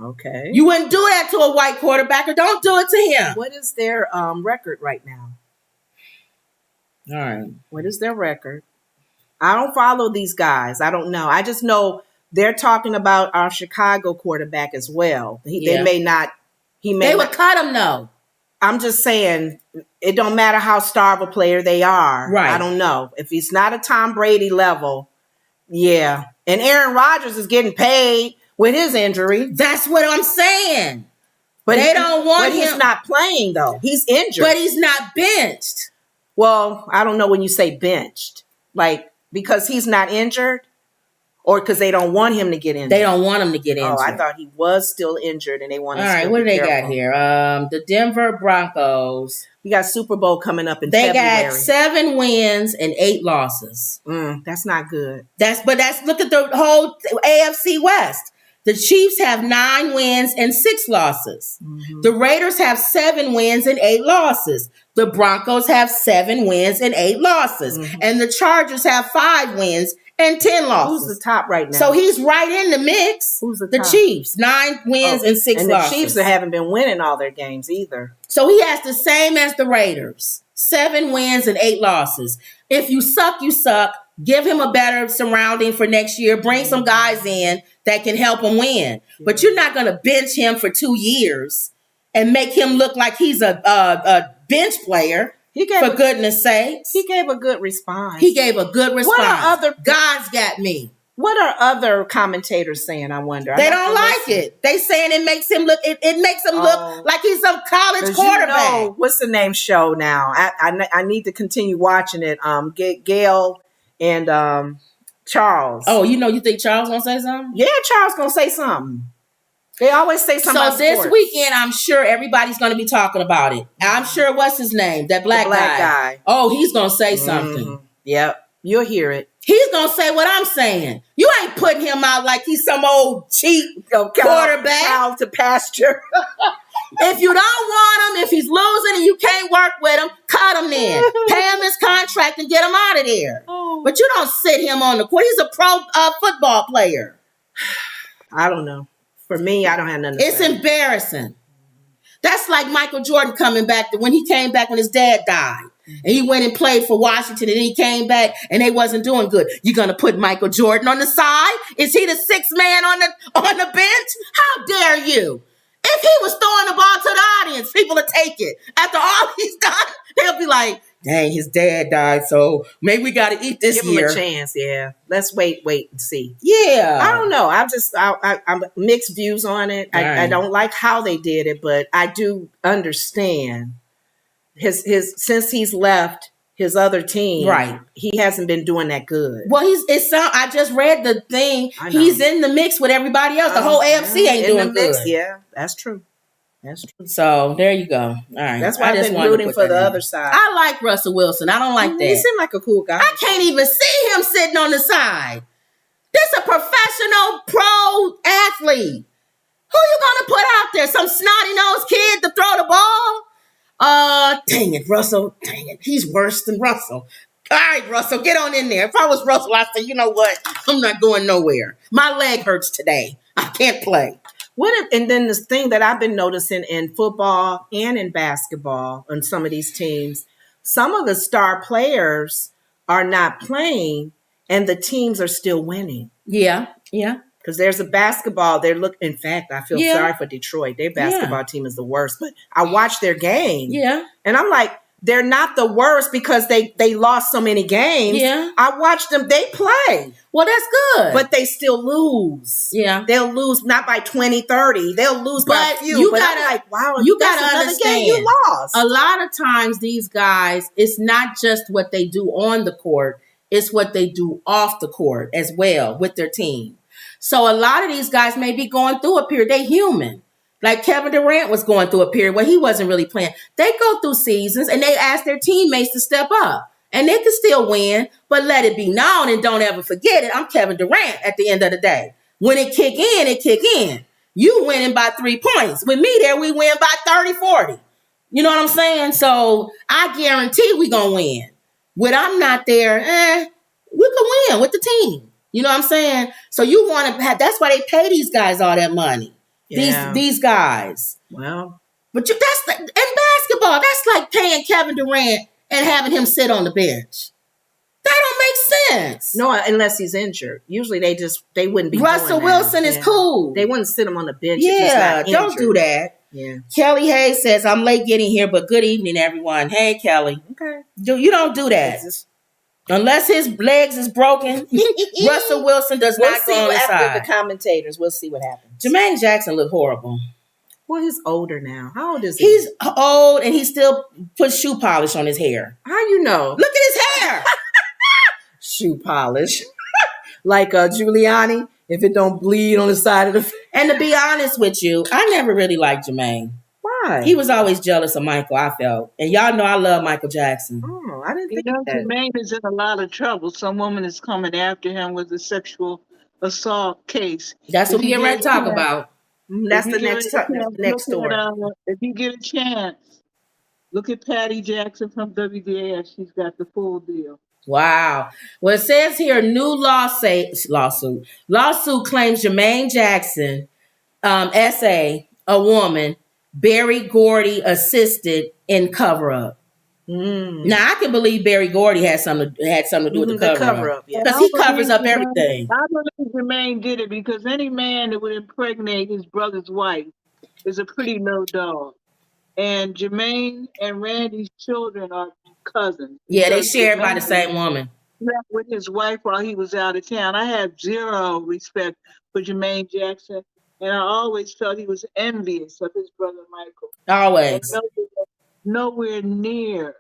Okay. You wouldn't do that to a white quarterbacker. Don't do it to him. What is their record right now? All right. What is their record? I don't follow these guys. I don't know. I just know they're talking about our Chicago quarterback as well. They may not. They would cut him though. I'm just saying it don't matter how star of a player they are. Right. I don't know. If he's not a Tom Brady level, yeah. And Aaron Rodgers is getting paid with his injury. That's what I'm saying. But they don't want him. But he's not playing though. He's injured. But he's not benched. Well, I don't know when you say benched. Like, because he's not injured? Or because they don't want him to get injured? They don't want him to get injured. Oh, I thought he was still injured and they want to. All right, what do they got here? The Denver Broncos. We got Super Bowl coming up in February. They got 7 wins and 8 losses. That's not good. Look at the whole AFC West. The Chiefs have 9 wins and 6 losses. Mm-hmm. The Raiders have 7 wins and 8 losses. The Broncos have 7 wins and 8 losses. Mm-hmm. And the Chargers have 5 wins and 10 losses. Who's the top right now? So he's right in the mix. Who's the top? The Chiefs, 9 wins and 6 losses. And the Chiefs haven't been winning all their games either. So he has the same as the Raiders. 7 wins and 8 losses. If you suck, you suck. Give him a better surrounding for next year. Bring some guys in that can help him win. But you're not going to bench him for 2 years and make him look like he's a bench player. For goodness sakes. He gave a good response. What are other God's got me? What are other commentators saying, I wonder? They don't like it. They saying it makes him look it makes him look like he's some college quarterback. You know, what's the name show now? I need to continue watching it. Gail and Charles. Oh, you think Charles gonna say something? Yeah, Charles gonna say something. They always say something about this sports. Weekend, I'm sure everybody's going to be talking about it. I'm sure, what's his name? That black guy. Oh, he's going to say something. Yep. You'll hear it. He's going to say what I'm saying. You ain't putting him out like he's some old cheap quarterback. Cow to pasture. If you don't want him, if he's losing and you can't work with him, cut him then. Pay him his contract and get him out of there. But you don't sit him on the court. He's a pro football player. I don't know. For me, I don't have nothing to say. It's embarrassing. That's like Michael Jordan coming back when he came back when his dad died. And he went and played for Washington and then he came back and they wasn't doing good. You're going to put Michael Jordan on the side? Is he the 6th man on the bench? How dare you? If he was throwing the ball to the audience, people would take it. After all he's done, they'll be like, dang, his dad died, so maybe we got to eat this year. Give him a chance, yeah. Let's wait and see. Yeah. I don't know. I'm mixed views on it. I don't like how they did it, but I do understand his since he's left his other team. Right. He hasn't been doing that good. Well, I just read the thing. He's in the mix with everybody else. The whole AFC ain't doing good. Mix, yeah, that's true. So there you go. All right. That's why I've been rooting for the other side. I like Russell Wilson. I don't like that. He seemed like a cool guy. I can't even see him sitting on the side. This a professional pro athlete. Who you gonna put out there? Some snotty-nosed kid to throw the ball? Dang it, Russell. Dang it. He's worse than Russell. All right, Russell, get on in there. If I was Russell, I'd say, you know what? I'm not going nowhere. My leg hurts today. I can't play. And then this thing that I've been noticing in football and in basketball on some of these teams, some of the star players are not playing and the teams are still winning. Yeah. Because there's a basketball, in fact, I feel sorry for Detroit. Their basketball team is the worst, but I watched their game. Yeah. And I'm like, they're not the worst because they lost so many games. Yeah. I watched them. They play. Well, that's good. But they still lose. Yeah. They'll lose not by 20, 30. They'll lose by a few. You gotta understand. Game you lost. A lot of times these guys, it's not just what they do on the court. It's what they do off the court as well with their team. So a lot of these guys may be going through a period. They're human. Like Kevin Durant was going through a period where he wasn't really playing. They go through seasons and they ask their teammates to step up. And they can still win, but let it be known and don't ever forget it. I'm Kevin Durant at the end of the day. When it kick in, it kick in. You winning by 3 points. With me there, we win by 30, 40. You know what I'm saying? So I guarantee we going to win. When I'm not there, we can win with the team. You know what I'm saying? So you want to have, that's why they pay these guys all that money. Yeah. These guys. Well, but in basketball, that's like paying Kevin Durant and having him sit on the bench. That don't make sense. No, unless he's injured. Usually they wouldn't be. Russell Wilson is cool. They wouldn't sit him on the bench. Yeah, if he's not don't do that. Yeah. Kelly Hayes says, I'm late getting here, but good evening, everyone. Hey, Kelly. Okay. You don't do that. Unless his legs is broken, Russell Wilson does not go on the side. After the commentators, we'll see what happens. Jermaine Jackson look horrible. Well, he's older now. How old is he? He's old and he still puts shoe polish on his hair. How you know? Look at his hair. Shoe polish. Like Giuliani, if it don't bleed on the side of the face. And to be honest with you, I never really liked Jermaine. Why? He was always jealous of Michael, I felt. And y'all know I love Michael Jackson. Oh, I didn't think that. Jermaine is in a lot of trouble. Some woman is coming after him with a sexual assault case. That's what we get ready to talk about. That's the next story. If you get a chance, Look at Patty Jackson from WDAS. She's got the full deal. Wow. Well, it says here, new lawsuit claims Jermaine Jackson, SA, a woman, Barry Gordy assisted in cover up. Now I can believe Barry Gordy had something to do with the cover up. Because he covers up everything. I believe Jermaine did it because any man that would impregnate his brother's wife is a pretty low dog. And Jermaine and Randy's children are cousins. Yeah, they shared by the same woman. Left with his wife while he was out of town. I have zero respect for Jermaine Jackson, and I always felt he was envious of his brother Michael. Always. And nowhere near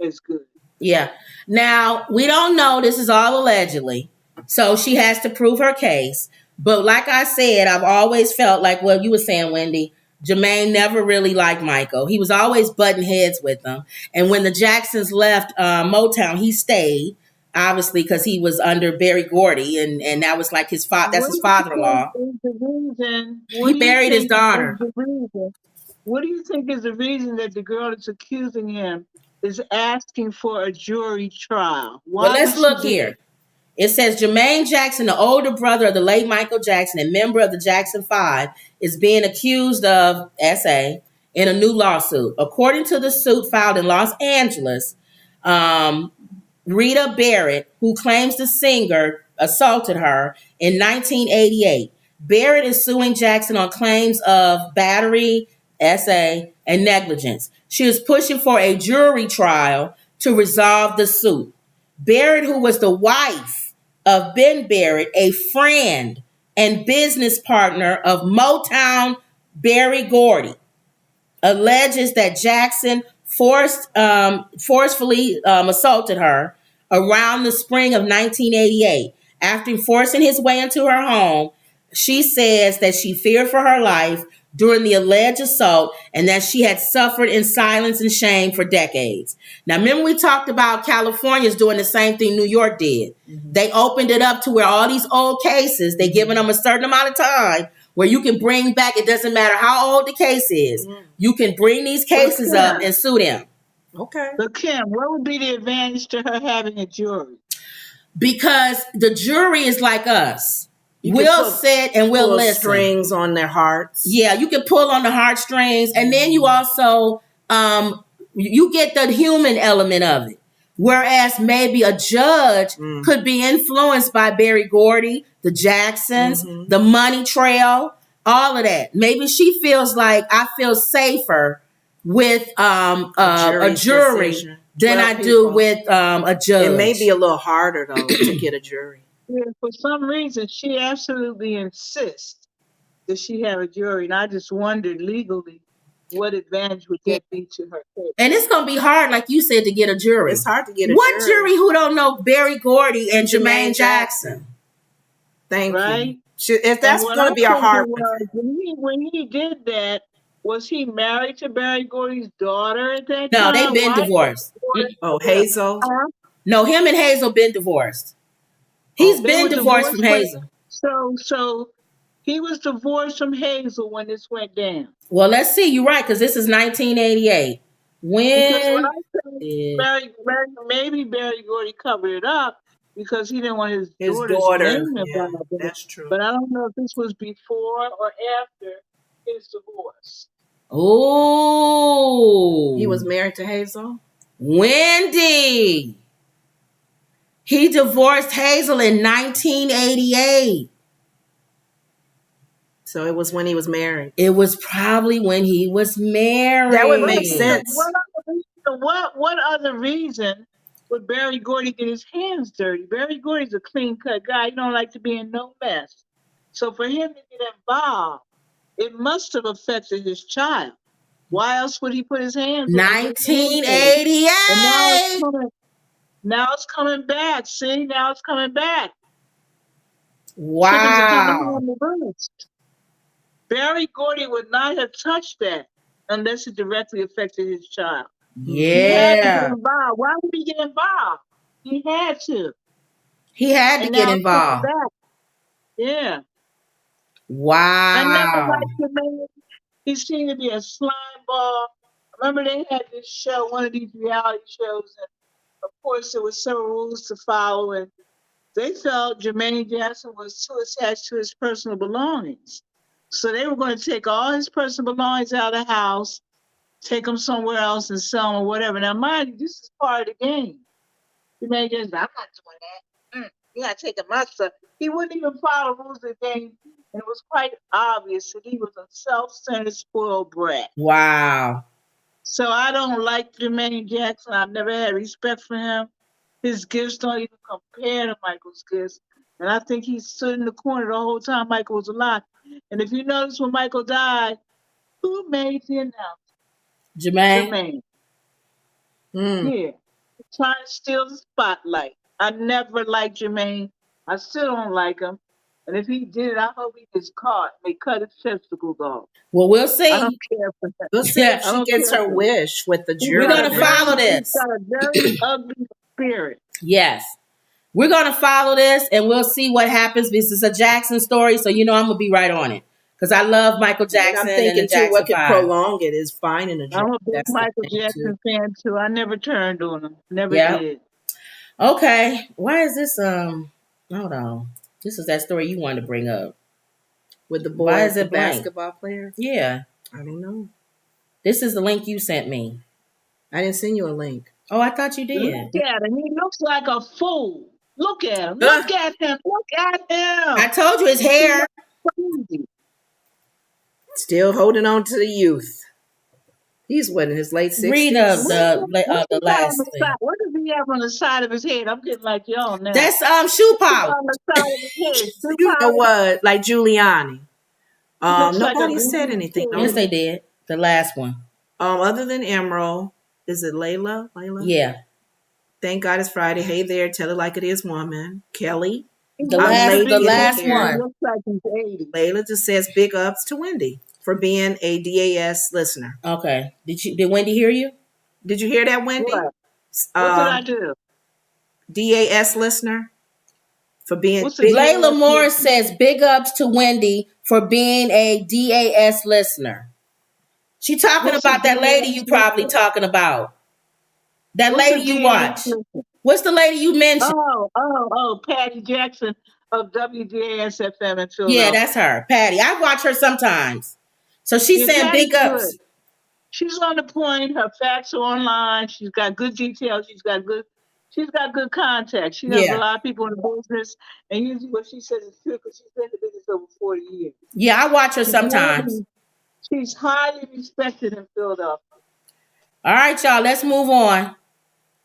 as good. Yeah. Now, we don't know. This is all allegedly. So she has to prove her case. But like I said, I've always felt like what you were saying, Wendy, Jermaine never really liked Michael. He was always butting heads with them. And when the Jacksons left Motown, he stayed, obviously, because he was under Barry Gordy. And that was like his father-in-law. He buried his daughter. What do you think is the reason that the girl that's accusing him is asking for a jury trial? Well, let's look here. It says Jermaine Jackson, the older brother of the late Michael Jackson and member of the Jackson 5, is being accused of SA in a new lawsuit. According to the suit filed in Los Angeles, Rita Barrett, who claims the singer assaulted her in 1988. Barrett is suing Jackson on claims of battery, SA, and negligence. She is pushing for a jury trial to resolve the suit. Barrett, who was the wife of Ben Barrett, a friend and business partner of Motown Barry Gordy, alleges that Jackson forcefully assaulted her around the spring of 1988. After forcing his way into her home, she says that she feared for her life during the alleged assault and that she had suffered in silence and shame for decades. Now, remember we talked about California's doing the same thing New York did. Mm-hmm. They opened it up to where all these old cases, they giving them a certain amount of time where you can bring back, it doesn't matter how old the case is, you can bring these cases up and sue them. Okay. But Kim, what would be the advantage to her having a jury? Because the jury is like us. We'll sit and we'll listen. Strings on their hearts. Yeah, you can pull on the heartstrings, and then you also you get the human element of it. Whereas maybe a judge could be influenced by Barry Gordy, the Jacksons, the money trail, all of that. Maybe she feels like I feel safer with a jury than I do with a judge. It may be a little harder though to get a jury. Yeah, for some reason, she absolutely insists that she have a jury. And I just wondered legally, what advantage would that be to her case? And it's going to be hard, like you said, to get a jury. It's hard to get a jury. What jury who don't know Barry Gordy and Jermaine Jackson? Thank you. If that's going to be a hard one. When he did that, was he married to Barry Gordy's daughter at that time? No, they've been divorced. Oh, Hazel? No, him and Hazel been divorced. He's been divorced from Hazel. So he was divorced from Hazel when this went down. Well, let's see. You're right, because this is 1988. When maybe Barry Gordy covered it up because he didn't want his daughter. Yeah, that's true. But I don't know if this was before or after his divorce. Oh. He was married to Hazel? Wendy. He divorced Hazel in 1988. So it was when he was married. It was probably when he was married. That would make sense. What other reason would Barry Gordy get his hands dirty? Barry Gordy's a clean-cut guy. He don't like to be in no mess. So for him to get involved, it must have affected his child. Why else would he put his hands on 1988. Now it's coming back. See, now it's coming back. Wow. Barry Gordy would not have touched that unless it directly affected his child. Yeah. He had to get involved. Why would he get involved? He had to. He had to get involved. Yeah. Wow. I never liked the man. He seemed to be a slime ball. Remember they had this show, one of these reality shows, and of course there was several rules to follow, and they felt Jermaine Jackson was too attached to his personal belongings. So they were going to take all his personal belongings out of the house, take them somewhere else and sell them or whatever. Now, mind you, this is part of the game. Jermaine Jackson, I'm not doing that. You're not taking my stuff. He wouldn't even follow the rules of the game. And it was quite obvious that he was a self-centered, spoiled brat. Wow. So I don't like Jermaine Jackson. I've never had respect for him. His gifts don't even compare to Michael's gifts. And I think he stood in the corner the whole time Michael was alive. And if you notice when Michael died, who made the announcement? Jermaine. Yeah. Trying to steal the spotlight. I never liked Jermaine. I still don't like him. And if he did it, I hope he gets caught. They cut his testicles off. Well, we'll see. I don't care for that. We'll see if she gets her wish with the jury. We're going to follow this. He's got a very ugly spirit. Yes. We're going to follow this and we'll see what happens. This is a Jackson story, so you know I'm going to be right on it. Because I love Michael Jackson. And I'm thinking, too, what could prolong it is finding a jury. I'm a big Michael Jackson fan, too. I never turned on him. Never did. Okay. Why is this, hold on. This is that story you wanted to bring up. With the boy, why is it the basketball player? Yeah. I don't know. This is the link you sent me. I didn't send you a link. Oh, I thought you did. Look at him. He looks like a fool. Look at him. Look at him. Look at him. I told you his hair. Still holding on to the youth. He's what, in his late 60s? Read up the last thing. What does he have on the side of his head? I'm getting like y'all now. That's shoe polish. On the side of his head. You know what? Like Giuliani. Nobody said anything. Yes, they did. The last one. Other than Emerald, is it Layla? Yeah. Thank God it's Friday. Hey there, tell it like it is, woman. Kelly. The last one. Looks like he's 80. Layla just says big ups to Wendy for being a DAS listener. Okay. Did Wendy hear you? Did you hear that, Wendy? What did I do? DAS listener for being. Layla Morris says big ups to Wendy for being a DAS listener. She talking about that lady you probably talking about. That lady you watch. What's the lady you mentioned? Oh, Patty Jackson of WDAS FM in Philadelphia. Yeah, that's her, Patty. I watch her sometimes. So she's saying big ups. Good. She's on the point. Her facts are online. She's got good details. She's got good contacts. She knows a lot of people in the business. And usually what she says is true because she's been in the business over 40 years. Yeah, I watch her sometimes. She's highly respected in Philadelphia. All right, y'all, let's move on.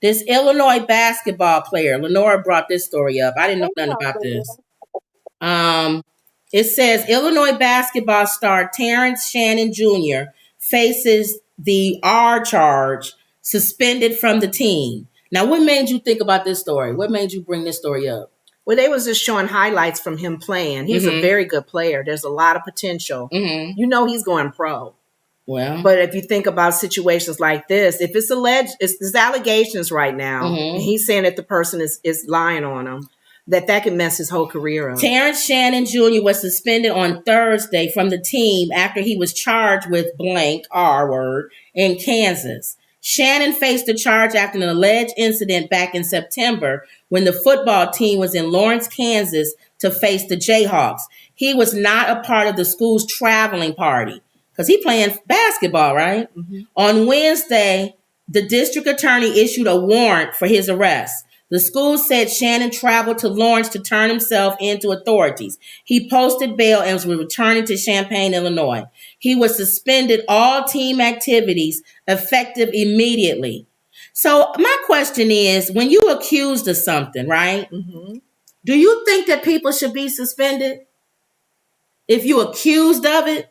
This Illinois basketball player, Lenora brought this story up. I didn't know nothing about this. It says Illinois basketball star Terrence Shannon Jr. faces the R charge, suspended from the team. Now, what made you think about this story? What made you bring this story up? Well, they was just showing highlights from him playing. He's a very good player. There's a lot of potential. You know he's going pro. Well, but if you think about situations like this, if it's alleged, it's allegations right now, and he's saying that the person is lying on him, that can mess his whole career up. Terrence Shannon Jr. was suspended on Thursday from the team after he was charged with blank R word in Kansas. Shannon faced a charge after an alleged incident back in September when the football team was in Lawrence, Kansas to face the Jayhawks. He was not a part of the school's traveling party because he playing basketball, right? On Wednesday, the district attorney issued a warrant for his arrest. The school said Shannon traveled to Lawrence to turn himself in to authorities. He posted bail and was returning to Champaign, Illinois. He was suspended all team activities effective immediately. So my question is, when you accused of something, right? Do you think that people should be suspended if you accused of it?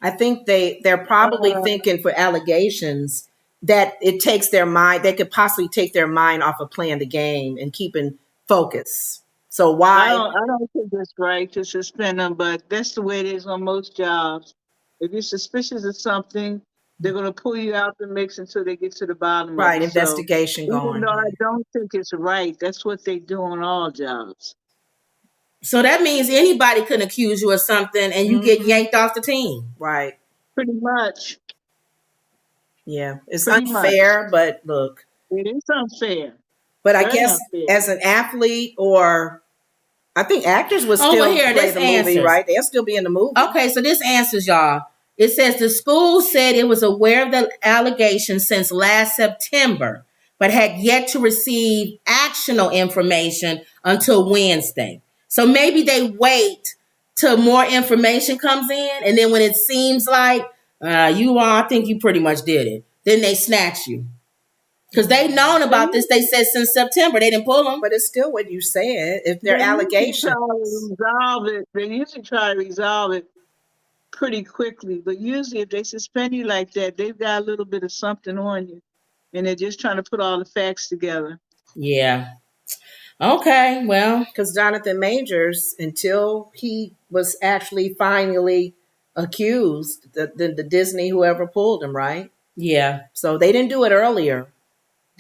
I think they're probably thinking for allegations that it takes their mind, they could possibly take their mind off of playing the game and keeping focus. So why? I don't think it's right to suspend them, but that's the way it is on most jobs. If you're suspicious of something, they're going to pull you out the mix until they get to the bottom of it. Even Investigation going. though I don't think it's right, that's what they do on all jobs. So that means anybody can accuse you of something and you get yanked off the team. Right. Pretty much. Yeah, it's Pretty unfair, much. but look. It is unfair. But I Very guess unfair. as an athlete, or I think actors would still play the movie, right? They'll still be in the movie. Okay, so this answers y'all. It says the school said it was aware of the allegations since last September, but had yet to receive actionable information until Wednesday. So maybe they wait till more information comes in, and then when it seems like I think you pretty much did it, then they snatch you. Because they've known about this, they said, since September. They didn't pull them. But it's still what you said. If they're allegations. They usually try to resolve it pretty quickly. But usually if they suspend you like that, they've got a little bit of something on you. And they're just trying to put all the facts together. Yeah. Okay, well. Because Jonathan Majors, until he was actually finally accused, the Disney, whoever pulled him, right? Yeah. So they didn't do it earlier.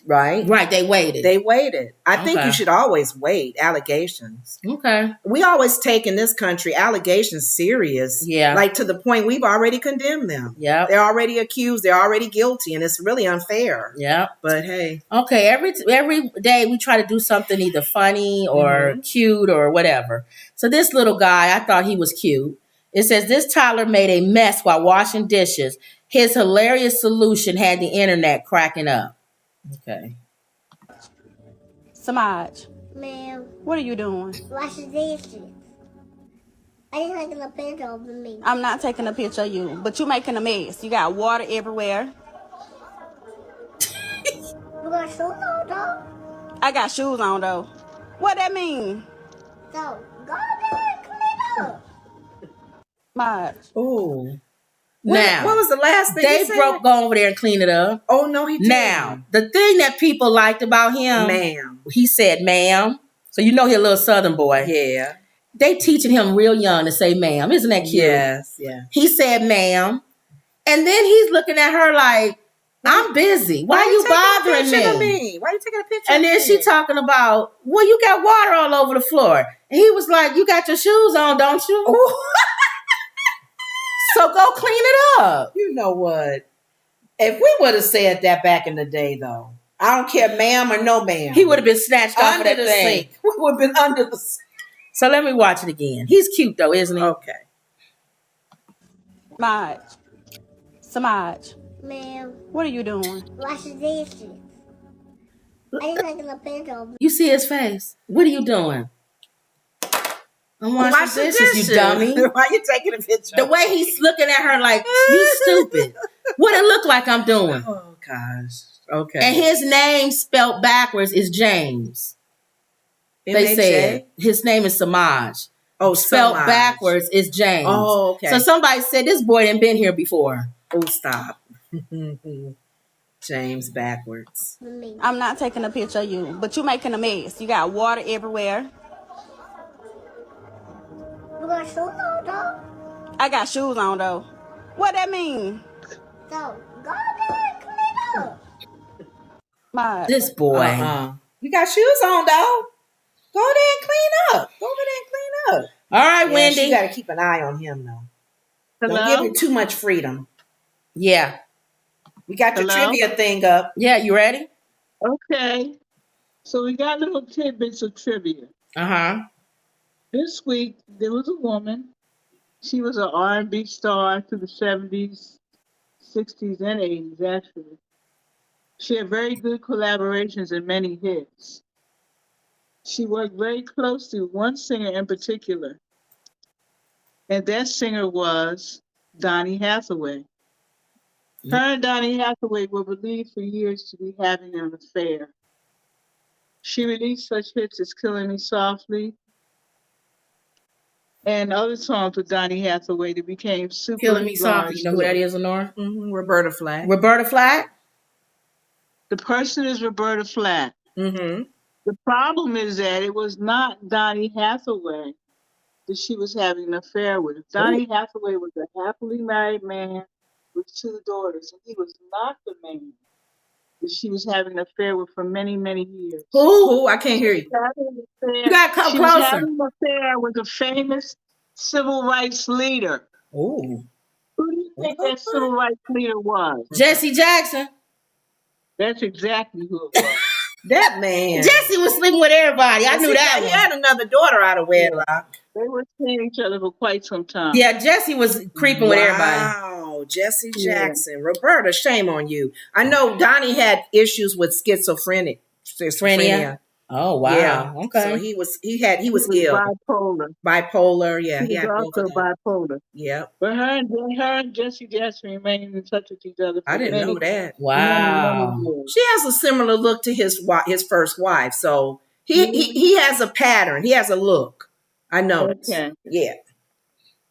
Right? Right, they waited. I think you should always wait allegations. Okay. We always take in this country allegations serious. Yeah. Like to the point we've already condemned them. Yeah. They're already accused. They're already guilty. And it's really unfair. Yeah. But hey. Okay, every day we try to do something either funny or cute or whatever. So this little guy, I thought he was cute. It says this toddler made a mess while washing dishes. His hilarious solution had the internet cracking up. Okay. Samaj. Ma'am. What are you doing? Washing dishes. I just taking a picture of me. I'm not taking a picture of you, but you making a mess. You got water everywhere. You got shoes on though? I got shoes on though. What that mean? So, go there and clean up. Marge. Oh. Now, what was the last thing they broke go over there and clean it up. Oh, no, he didn't. Now, the thing that people liked about him, ma'am. He said, ma'am. So you know he's a little Southern boy. Yeah. They teaching him real young to say ma'am. Isn't that cute? Yes, yeah. He said ma'am. And then he's looking at her like, I'm busy. Why are you bothering me? Why are you taking a picture and then she talking about, well, you got water all over the floor. And he was like, you got your shoes on, don't you? So go clean it up. You know what? If we would have said that back in the day, though, I don't care, ma'am or no ma'am. He would have been snatched off of that the thing. sink. We would have been under the sink. So let me watch it again. He's cute, though, isn't he? Okay. Marge. Samaj. Ma'am. What are you doing? Washing dishes. I just taking a picture of me. You see his face? What are you doing? I'm washing dishes, you dummy. Why are you taking a picture? The way he's looking at her like, you stupid. What it look like I'm doing? Oh, gosh. Okay. And his name spelled backwards is James. They said his name is Samaj. Oh, spelled backwards is James. Oh, okay. So somebody said this boy didn't been here before. Oh, stop. James backwards. I'm not taking a picture of you, but you making a mess. You got water everywhere. You got shoes on though? I got shoes on though. What that mean? So, go there and clean up. Marge. This boy. You got shoes on though. Go there and clean up. Go over there and clean up. All right, Wendy. You got to keep an eye on him though. Hello? Don't give him too much freedom. Yeah. We got your trivia thing up. Yeah, you ready? Okay. So we got little tidbits of trivia. Uh-huh. This week, there was a woman. She was an R&B star through the 70s, 60s, and 80s, actually. She had very good collaborations and many hits. She worked very closely with one singer in particular. And that singer was Donny Hathaway. Her and Donny Hathaway were believed for years to be having an affair. She released such hits as Killing Me Softly and other songs with Donny Hathaway that became super. Killing Me Softly. You know who that is, Lenore? Roberta Flack. Roberta Flack? The person is Roberta Flack. Mm-hmm. The problem is that it was not Donny Hathaway that she was having an affair with. Donny Hathaway was a happily married man with 2 daughters, and he was not the man that she was having an affair with for many, many years. Who? I can't hear you. You got to come she closer. Was having an affair with a famous civil rights leader. Ooh. Who do you you think that civil rights leader was? Jesse Jackson. That's exactly who it was. That man. Jesse was sleeping with everybody. I knew that He one. had another daughter out of wedlock. They were seeing each other for quite some time. Yeah, Jesse was creeping with everybody. Wow, Jesse Jackson. Yeah. Roberta, shame on you. I know Donnie had issues with schizophrenia. Oh wow. Yeah. Okay. So he was ill. Bipolar. Yeah. He was also bipolar. Yeah. But her and Jesse Jackson remained in touch with each other. I didn't know that. Wow. Many she has a similar look to his first wife. So he has a pattern. He has a look. I know. Okay. Yeah.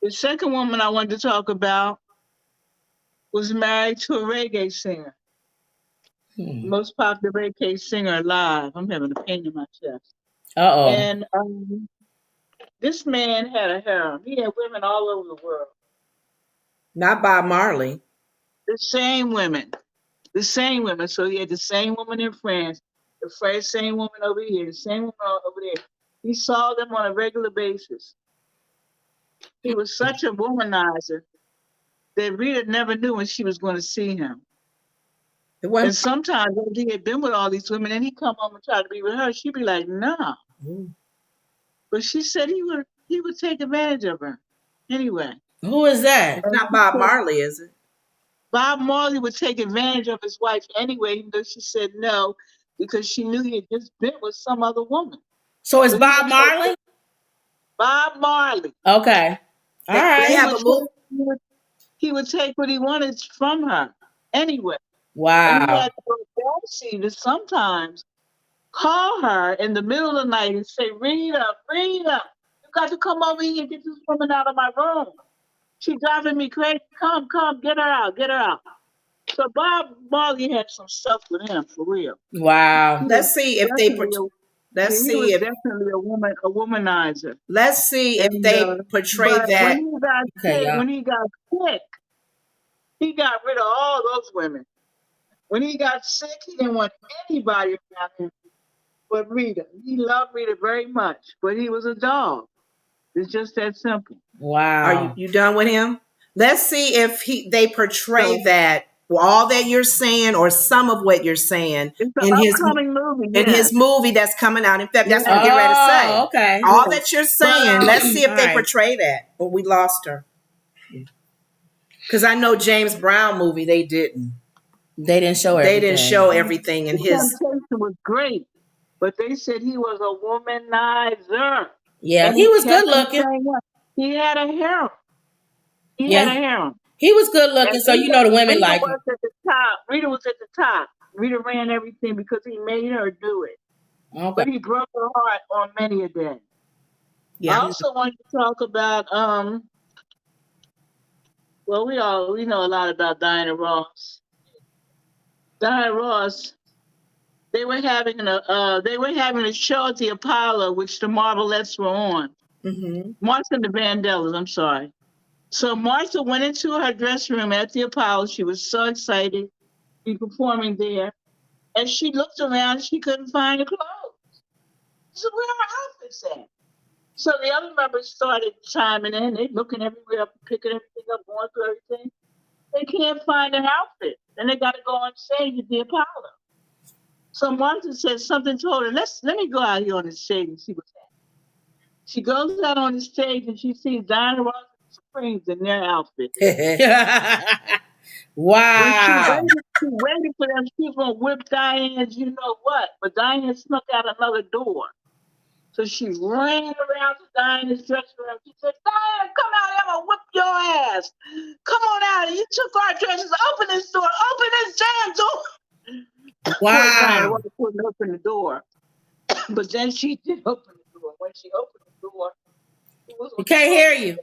The second woman I wanted to talk about was married to a reggae singer. Most popular reggae singer alive. I'm having a pain in my chest. Uh-oh. And this man had a harem. He had women all over the world. Not Bob Marley. The same women. So he had the same woman in France, the same woman over here, the same woman over there. He saw them on a regular basis. He was such a womanizer that Rita never knew when she was going to see him. And sometimes he had been with all these women and he'd come home and try to be with her. She'd be like, nah. But she said he would take advantage of her. Anyway. Who is that? Not Bob Marley, is it? Bob Marley would take advantage of his wife anyway, even though she said no, because she knew he had just been with some other woman. So it's Bob Marley? Bob Marley. Okay. All right. They have a movie. He would take what he wanted from her anyway. Wow. And he had the audacity to sometimes call her in the middle of the night and say, Rita, you got to come over here and get this woman out of my room. She's driving me crazy. Come, get her out. So Bob Marley had some stuff with him, for real. Wow. Let's see if they... He was definitely a womanizer. Let's see if they portray that. When he got sick, he got rid of all those women. When he got sick, he didn't want anybody around him but Rita. He loved Rita very much, but he was a dog. It's just that simple. Wow. Are you done with him? Let's see if they portray that. All that you're saying, or some of what you're saying, in his movie that's coming out in February. That's what I'm getting ready to say. Okay. All that you're saying. Let's see if they portray that. But we lost her because I know James Brown movie they didn't. They didn't show everything. They didn't show everything in his. Temptation was great, but they said he was a womanizer. Yeah, and he was good looking. He had a harem. He had a harem. He was good looking, so you know the women like him. Rita was at the top. Rita ran everything because he made her do it. Okay. But he broke her heart on many a day. Yeah. I also wanted to talk about we know a lot about Diana Ross. Diana Ross, they were having a show at the Apollo, which the Marvelettes were on. Martha and the Vandellas, I'm sorry. So Martha went into her dressing room at the Apollo. She was so excited to be performing there. And she looked around and she couldn't find the clothes. So where are her outfits at? So the other members started chiming in. They're looking everywhere, picking everything up, going through everything. They can't find an outfit. Then they got to go on stage at the Apollo. So Martha said something told her, let me go out here on the stage and see what's happening. She goes out on the stage and she sees Diana Ross Supremes in their outfit. Wow. When she waited for them, she was going to whip Diane's you know what. But Diane snuck out another door. So she ran around to Diane's dressing room. She said, Diane, come out here. I'm going to whip your ass. Come on out. You took our dresses. Open this door. Open this damn door. Wow. Diane wouldn't open the door. But then she did open the door. When she opened the door, we can't hear you.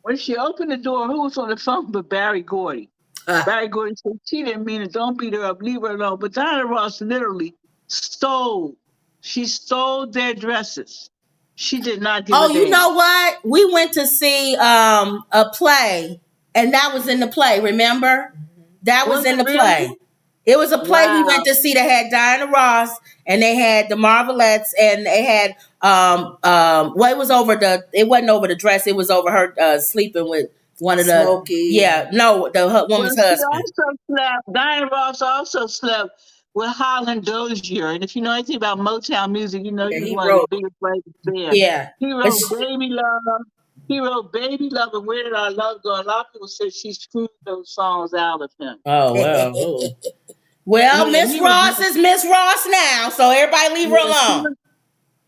When she opened the door, who was on the phone but Barry Gordy? Barry Gordy said she didn't mean it. Don't beat her up. Leave her alone. But Diana Ross literally stole their dresses. She did not give a damn. You know what? We went to see a play, and that was in the play, remember? That was in the play. It was a play we went to see that had Diana Ross, and they had the Marvelettes, and they had it wasn't over the dress, it was over her sleeping with One of the Smokey. the woman's husband. Diana Ross also slept with Holland Dozier. And if you know anything about Motown music, you know he's one of the biggest writers there. Yeah. He wrote Baby Love. He wrote Baby Love and Where Did Our Love Go? A lot of people say she screwed those songs out of him. Oh, well. Well, Miss Ross is Miss Ross now, so everybody leave her alone.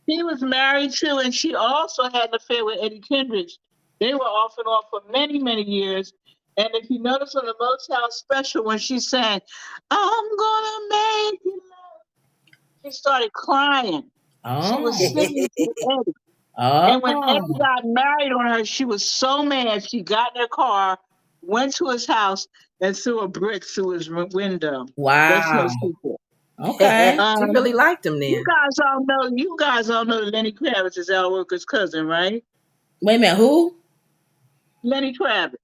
He was married to, and she also had an affair with Eddie Kendricks. They were off and on for many, many years. And if you notice on the Motown special, when she sang, I'm gonna make you love, she started crying. Oh. She was singing to Eddie. Oh. And when Eddie got married on her, she was so mad. She got in her car, went to his house, and threw a brick through his window. Wow. That's no secret. Okay. She really liked him then. You guys all know that Lenny Kravitz is Al Roker's cousin, right? Wait a minute, who? Lenny Kravitz.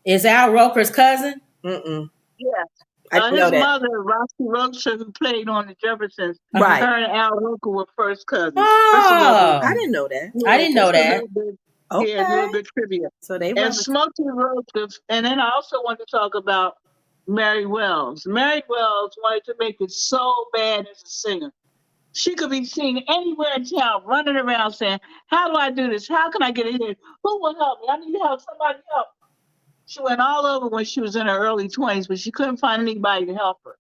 Is Al Roker's cousin? Mm-mm. Yes. I know his that. mother, Roxy Rocher, who played on the Jeffersons, right. Her and Al Roker were first cousins. Oh, I didn't know that. I didn't know that. Okay. Yeah, a little bit trivia. So they and Smokey Rocher, and then I also want to talk about Mary Wells. Mary Wells wanted to make it so bad as a singer. She could be seen anywhere in town, running around saying, how do I do this? How can I get in here? Who will help me? I need help. Somebody help. She went all over when she was in her early 20s, but she couldn't find anybody to help her.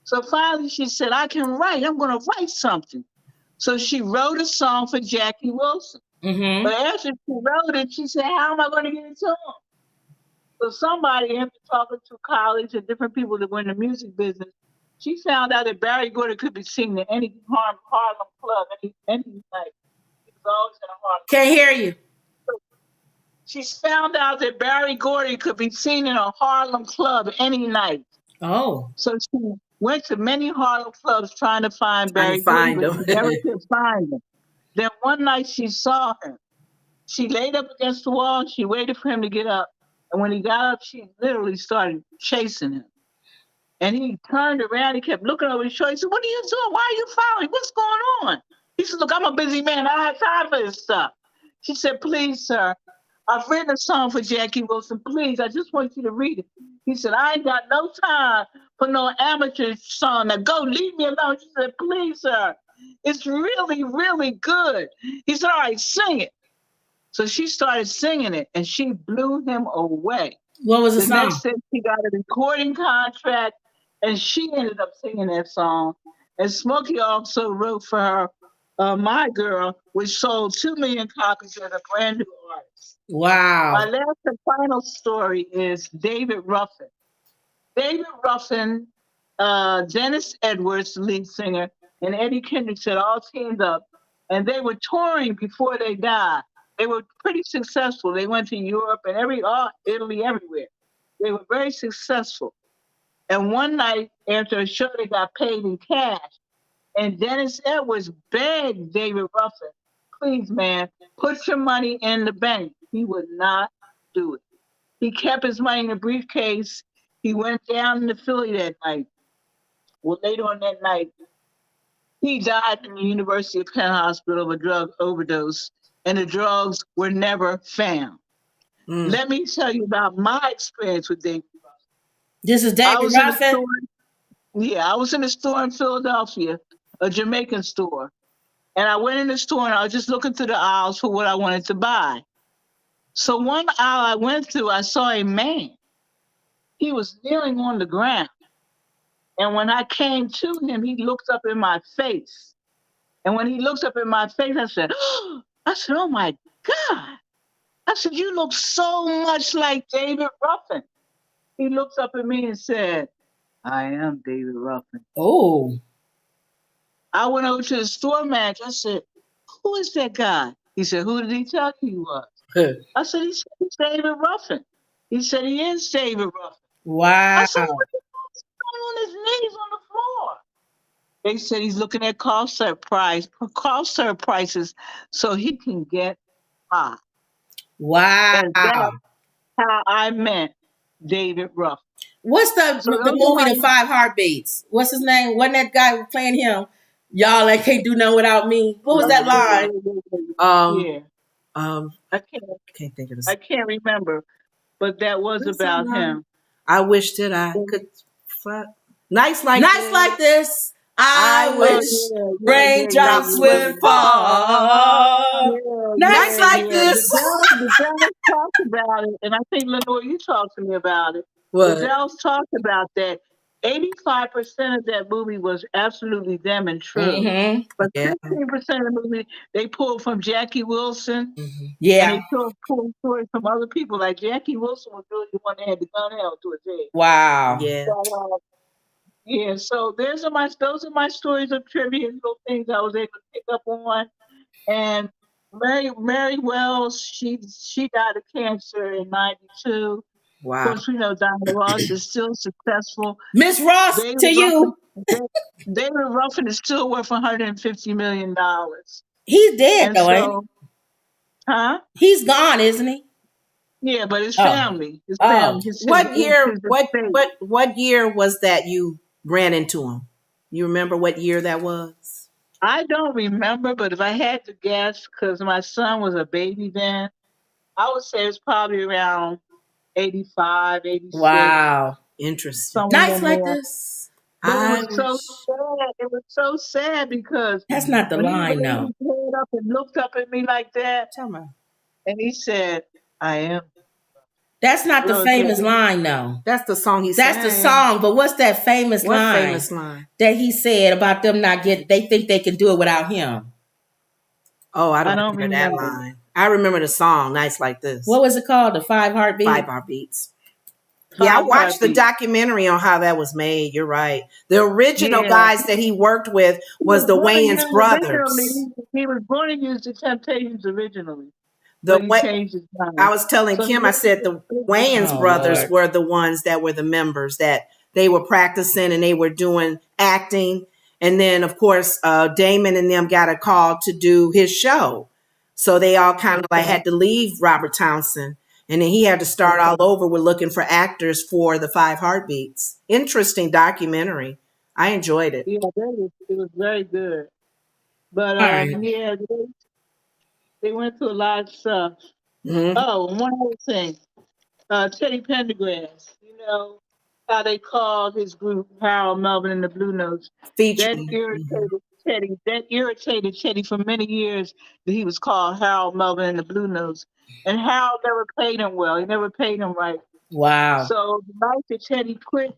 So finally she said, I can write. I'm going to write something. So she wrote a song for Jackie Wilson. Mm-hmm. But after she wrote it, she said, how am I going to get it to him? So somebody, after talking to colleagues and different people that were in the music business, she found out that Barry Gordy could be seen in any Harlem club, any night. He was always in a Harlem. Can't hear you. She's found out that Barry Gordy could be seen in a Harlem club any night. Oh. So she went to many Harlem clubs trying to find Barry Gordy, but she never could find him. Then one night she saw him. She laid up against the wall and she waited for him to get up. And when he got up, she literally started chasing him. And he turned around, he kept looking over his shoulder. He said, what are you doing? Why are you following? What's going on? He said, look, I'm a busy man. I don't have time for this stuff. She said, please, sir, I've written a song for Jackie Wilson. Please, I just want you to read it. He said, I ain't got no time for no amateur song. Now go, leave me alone. She said, please, sir, it's really, really good. He said, all right, sing it. So she started singing it, and she blew him away. What was the song? Next thing, she got a recording contract, and she ended up singing that song. And Smokey also wrote for her, My Girl, which sold 2 million copies as a brand new artist. Wow. My last and final story is David Ruffin. David Ruffin, Dennis Edwards, lead singer, and Eddie Kendricks had all teamed up, and they were touring before they died. They were pretty successful. They went to Europe and Italy, everywhere. They were very successful. And one night after a show, they got paid in cash. And Dennis Edwards begged David Ruffin, please, man, put your money in the bank. He would not do it. He kept his money in a briefcase. He went down to Philly that night. Well, later on that night, he died in the University of Penn Hospital of a drug overdose, and the drugs were never found. Let me tell you about my experience with David Ruffin. This is David Ruffin? I was in a store in Philadelphia, a Jamaican store. And I went in the store and I was just looking through the aisles for what I wanted to buy. So one aisle I went through, I saw a man. He was kneeling on the ground. And when I came to him, he looked up in my face. And when he looked up in my face, I said, oh my God. I said, you look so much like David Ruffin. He looked up at me and said, I am David Ruffin. Oh. I went over to the store manager. I said, who is that guy? He said, who did he tell you he was? I said, he's David Ruffin. He said, he is David Ruffin. Wow. I said, what is going on his knees on the floor? They said he's looking at cough syrup prices so he can get high. Wow. And that's how I met David Ruffin. What's the movie, The Five Heartbeats? What's his name? Wasn't that guy playing him? Y'all, I can't do nothing without me. What was that line? I can't think of this. I can't remember. but that was about him. I wish that I could. Nights like this. I wish raindrops would fall. Nights like this. The Dallas talked about it, and I think, Lenore, you talked to me about it. What? The Dallas talked about that. 85% of that movie was absolutely them and true. Mm-hmm. But 15% of the movie, they pulled from Jackie Wilson. Mm-hmm. Yeah. And they pulled stories from other people. Like Jackie Wilson was really the one that had the gun held to his head. Wow. Yeah. Yeah, so those are my stories of trivia and little things I was able to pick up on. And Mary Wells, she died of cancer in 92. Wow. Of course, we know Diana Ross is still successful. Miss Ross, you. David Ruffin is still worth $150 million. He's dead, though, ain't he? Huh? He's gone, isn't he? Yeah, but his family. His family. What year was that you ran into him? You remember what year that was? I don't remember, but if I had to guess, because my son was a baby then, I would say it was probably around 85, 86. Wow. Interesting. Nights like this. It was so sad because that's not the line, though. He head up and looked up at me like that. And he said, I am. That's not the famous line, though. That's the song he said. That's the song, but what's that famous line? What famous line? That he said about them not getting, they think they can do it without him. Oh, I don't remember that line. I remember the song, Nights Like This. What was it called? The 5 Heartbeats? 5 Heartbeats. Yeah, I watched the documentary on how that was made. You're right. The original guys that he worked with was the Wayans brothers. He was going to use the Temptations originally. I was telling Kim, I said the Wayans brothers were the ones that were the members, that they were practicing and they were doing acting. And then, of course, Damon and them got a call to do his show. So they all kind of like had to leave Robert Townsend. And then he had to start all over with looking for actors for the 5 Heartbeats. Interesting documentary. I enjoyed it. Yeah, it was very good. But yeah, they went through a lot of stuff. Mm-hmm. Oh, and one other thing. Teddy Pendergrass, you know how they called his group Harold Melvin and the Blue Notes. Featuring. That irritated Teddy for many years that he was called Harold Melvin and the Blue Notes. And Harold never paid him well. He never paid him right. Wow. So the night that Teddy quit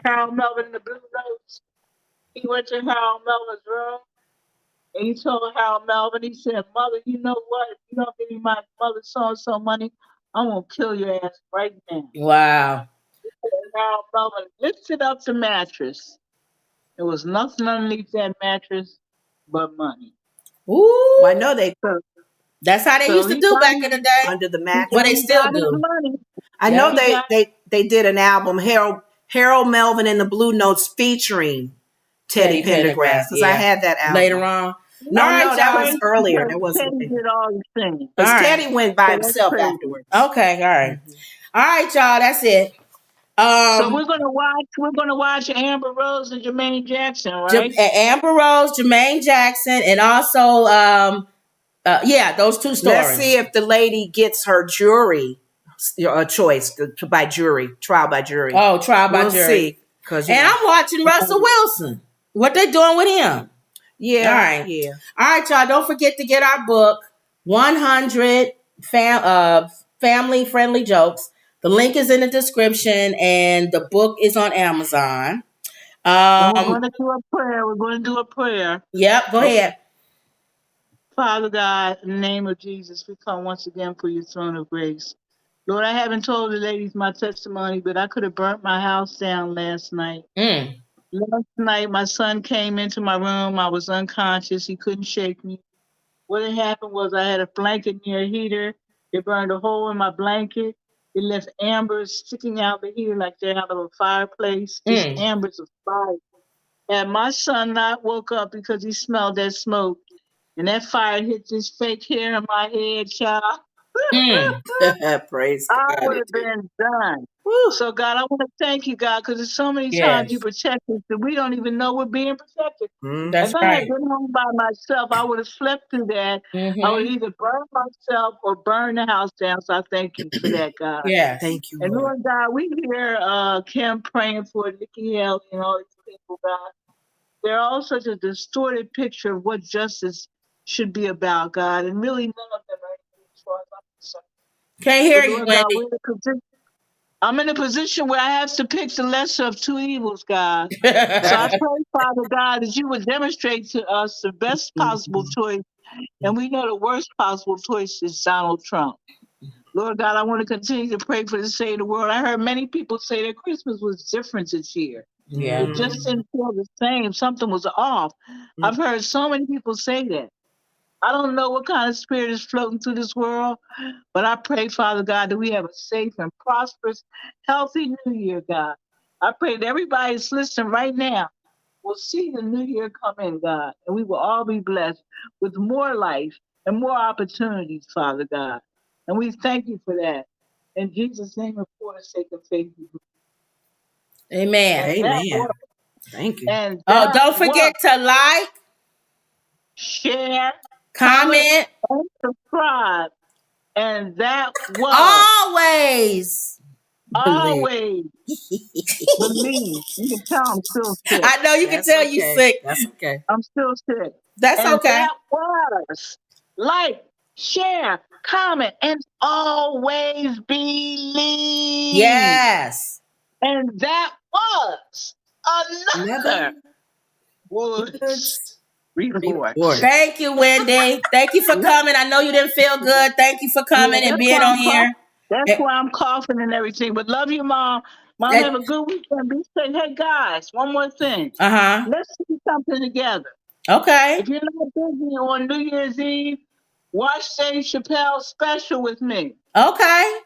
Harold Melvin and the Blue Notes, he went to Harold Melvin's room and he told Harold Melvin, he said, Mother, you know what? If you don't give me my mother so-and-so money, I'm going to kill your ass right now. Wow. Harold Melvin lifted up the mattress. There was nothing underneath that mattress but money. Ooh. Well, I know they could. That's how they used to do back in the day. Under the mattress. But they still do. I know they did an album, Harold Melvin and the Blue Notes featuring Teddy Pendergrass. Because I had that album. Later on. No, that was earlier. That wasn't. Teddy did all the things. Because Teddy went by himself afterwards. Okay, all right. All right, y'all, that's it. So we're gonna watch Amber Rose and Jermaine Jackson, right? Amber Rose, Jermaine Jackson, and also those two stories. Let's see if the lady gets her jury choice by jury, trial by jury. Oh, trial by jury. See, I'm watching Russell Wilson. What they doing with him? Yeah. All right. Yeah. All right, y'all. Don't forget to get our book, 100 Family Friendly Jokes. The link is in the description, and the book is on Amazon. We're going to do a prayer. We're going to do a prayer. Yep, go ahead. Father God, in the name of Jesus, we come once again for your throne of grace. Lord, I haven't told the ladies my testimony, but I could have burnt my house down last night. Last night, my son came into my room. I was unconscious. He couldn't shake me. What had happened was I had a blanket near a heater. It burned a hole in my blanket. It left ambers sticking out the heater like they're out of a fireplace. Just ambers of fire. And my son not woke up because he smelled that smoke. And that fire hit this fake hair in my head, child. Praise God. I would have been done. So, God, I want to thank you, God, because there's so many times you protect us that we don't even know we're being protected. That's if I had been home by myself, I would have slept through that. I would either burn myself or burn the house down. So I thank you for that, God. Yes. Thank you, And Lord. Lord God, we hear Kim praying for Nikki Haley and all these people, God. They're all such a distorted picture of what justice should be about, God. And really none of them are anything as far as I'm concerned. Can't hear But you, Lord Wendy. God, I'm in a position where I have to pick the lesser of two evils, God. So I pray, Father God, that you would demonstrate to us the best possible choice. And we know the worst possible choice is Donald Trump. Lord God, I want to continue to pray for the state of the world. I heard many people say that Christmas was different this year. Yeah. It just didn't feel the same. Something was off. I've heard so many people say that. I don't know what kind of spirit is floating through this world, but I pray, Father God, that we have a safe and prosperous, healthy new year, God. I pray that everybody that's listening right now will see the new year come in, God, and we will all be blessed with more life and more opportunities, Father God. And we thank you for that. In Jesus' name, of course, sake of faith. Amen. Amen. Thank you. And don't forget to like, share, comment, and subscribe. And that was always always believe. You can tell I'm still sick. I know you can tell you sick. That's okay. I'm still sick. That's And okay. that was like, share, comment, and always believe. Yes. And that was another Woods report. Thank you, Wendy. Thank you for coming. I know you didn't feel good. Thank you for coming and being on here. That's why I'm coughing and everything. But love you, Mom. Mom, have a good weekend. Be safe. Hey, guys, one more thing. Let's do something together. Okay. If you're not busy on New Year's Eve, watch Dave Chappelle's special with me. Okay.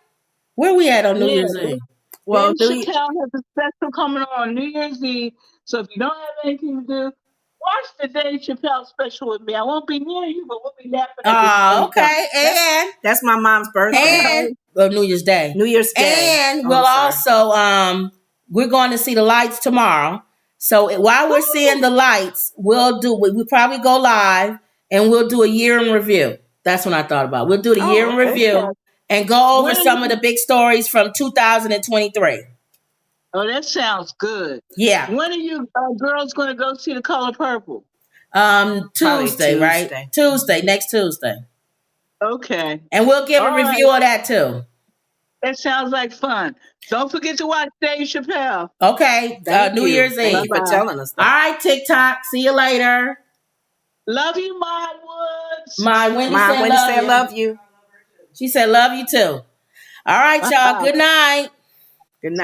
Where we at on New Year's Eve? Well, Dave Chappelle has a special coming on New Year's Eve. So if you don't have anything to do, watch the Dave Chappelle special with me. I won't be near you, but we'll be laughing at the okay. And that's my mom's birthday. And New Year's Day. New Year's Day. And we'll also we're going to see the lights tomorrow. So while we're seeing the lights, we'll probably go live and we'll do a year in review. That's what I thought about. We'll do the year in review and go over some of the big stories from 2023. Oh, that sounds good. Yeah. When are you girls going to go see The Color Purple? Tuesday, right? Tuesday, next Tuesday. Okay. And we'll give a review of that too. That sounds like fun. Don't forget to watch Dave Chappelle. Okay. New Year's Eve. Thank you for telling us that. All right, TikTok. See you later. Love you, my Woods. My Wendy said love you. She said love you too. All right, y'all. Good night. Good night.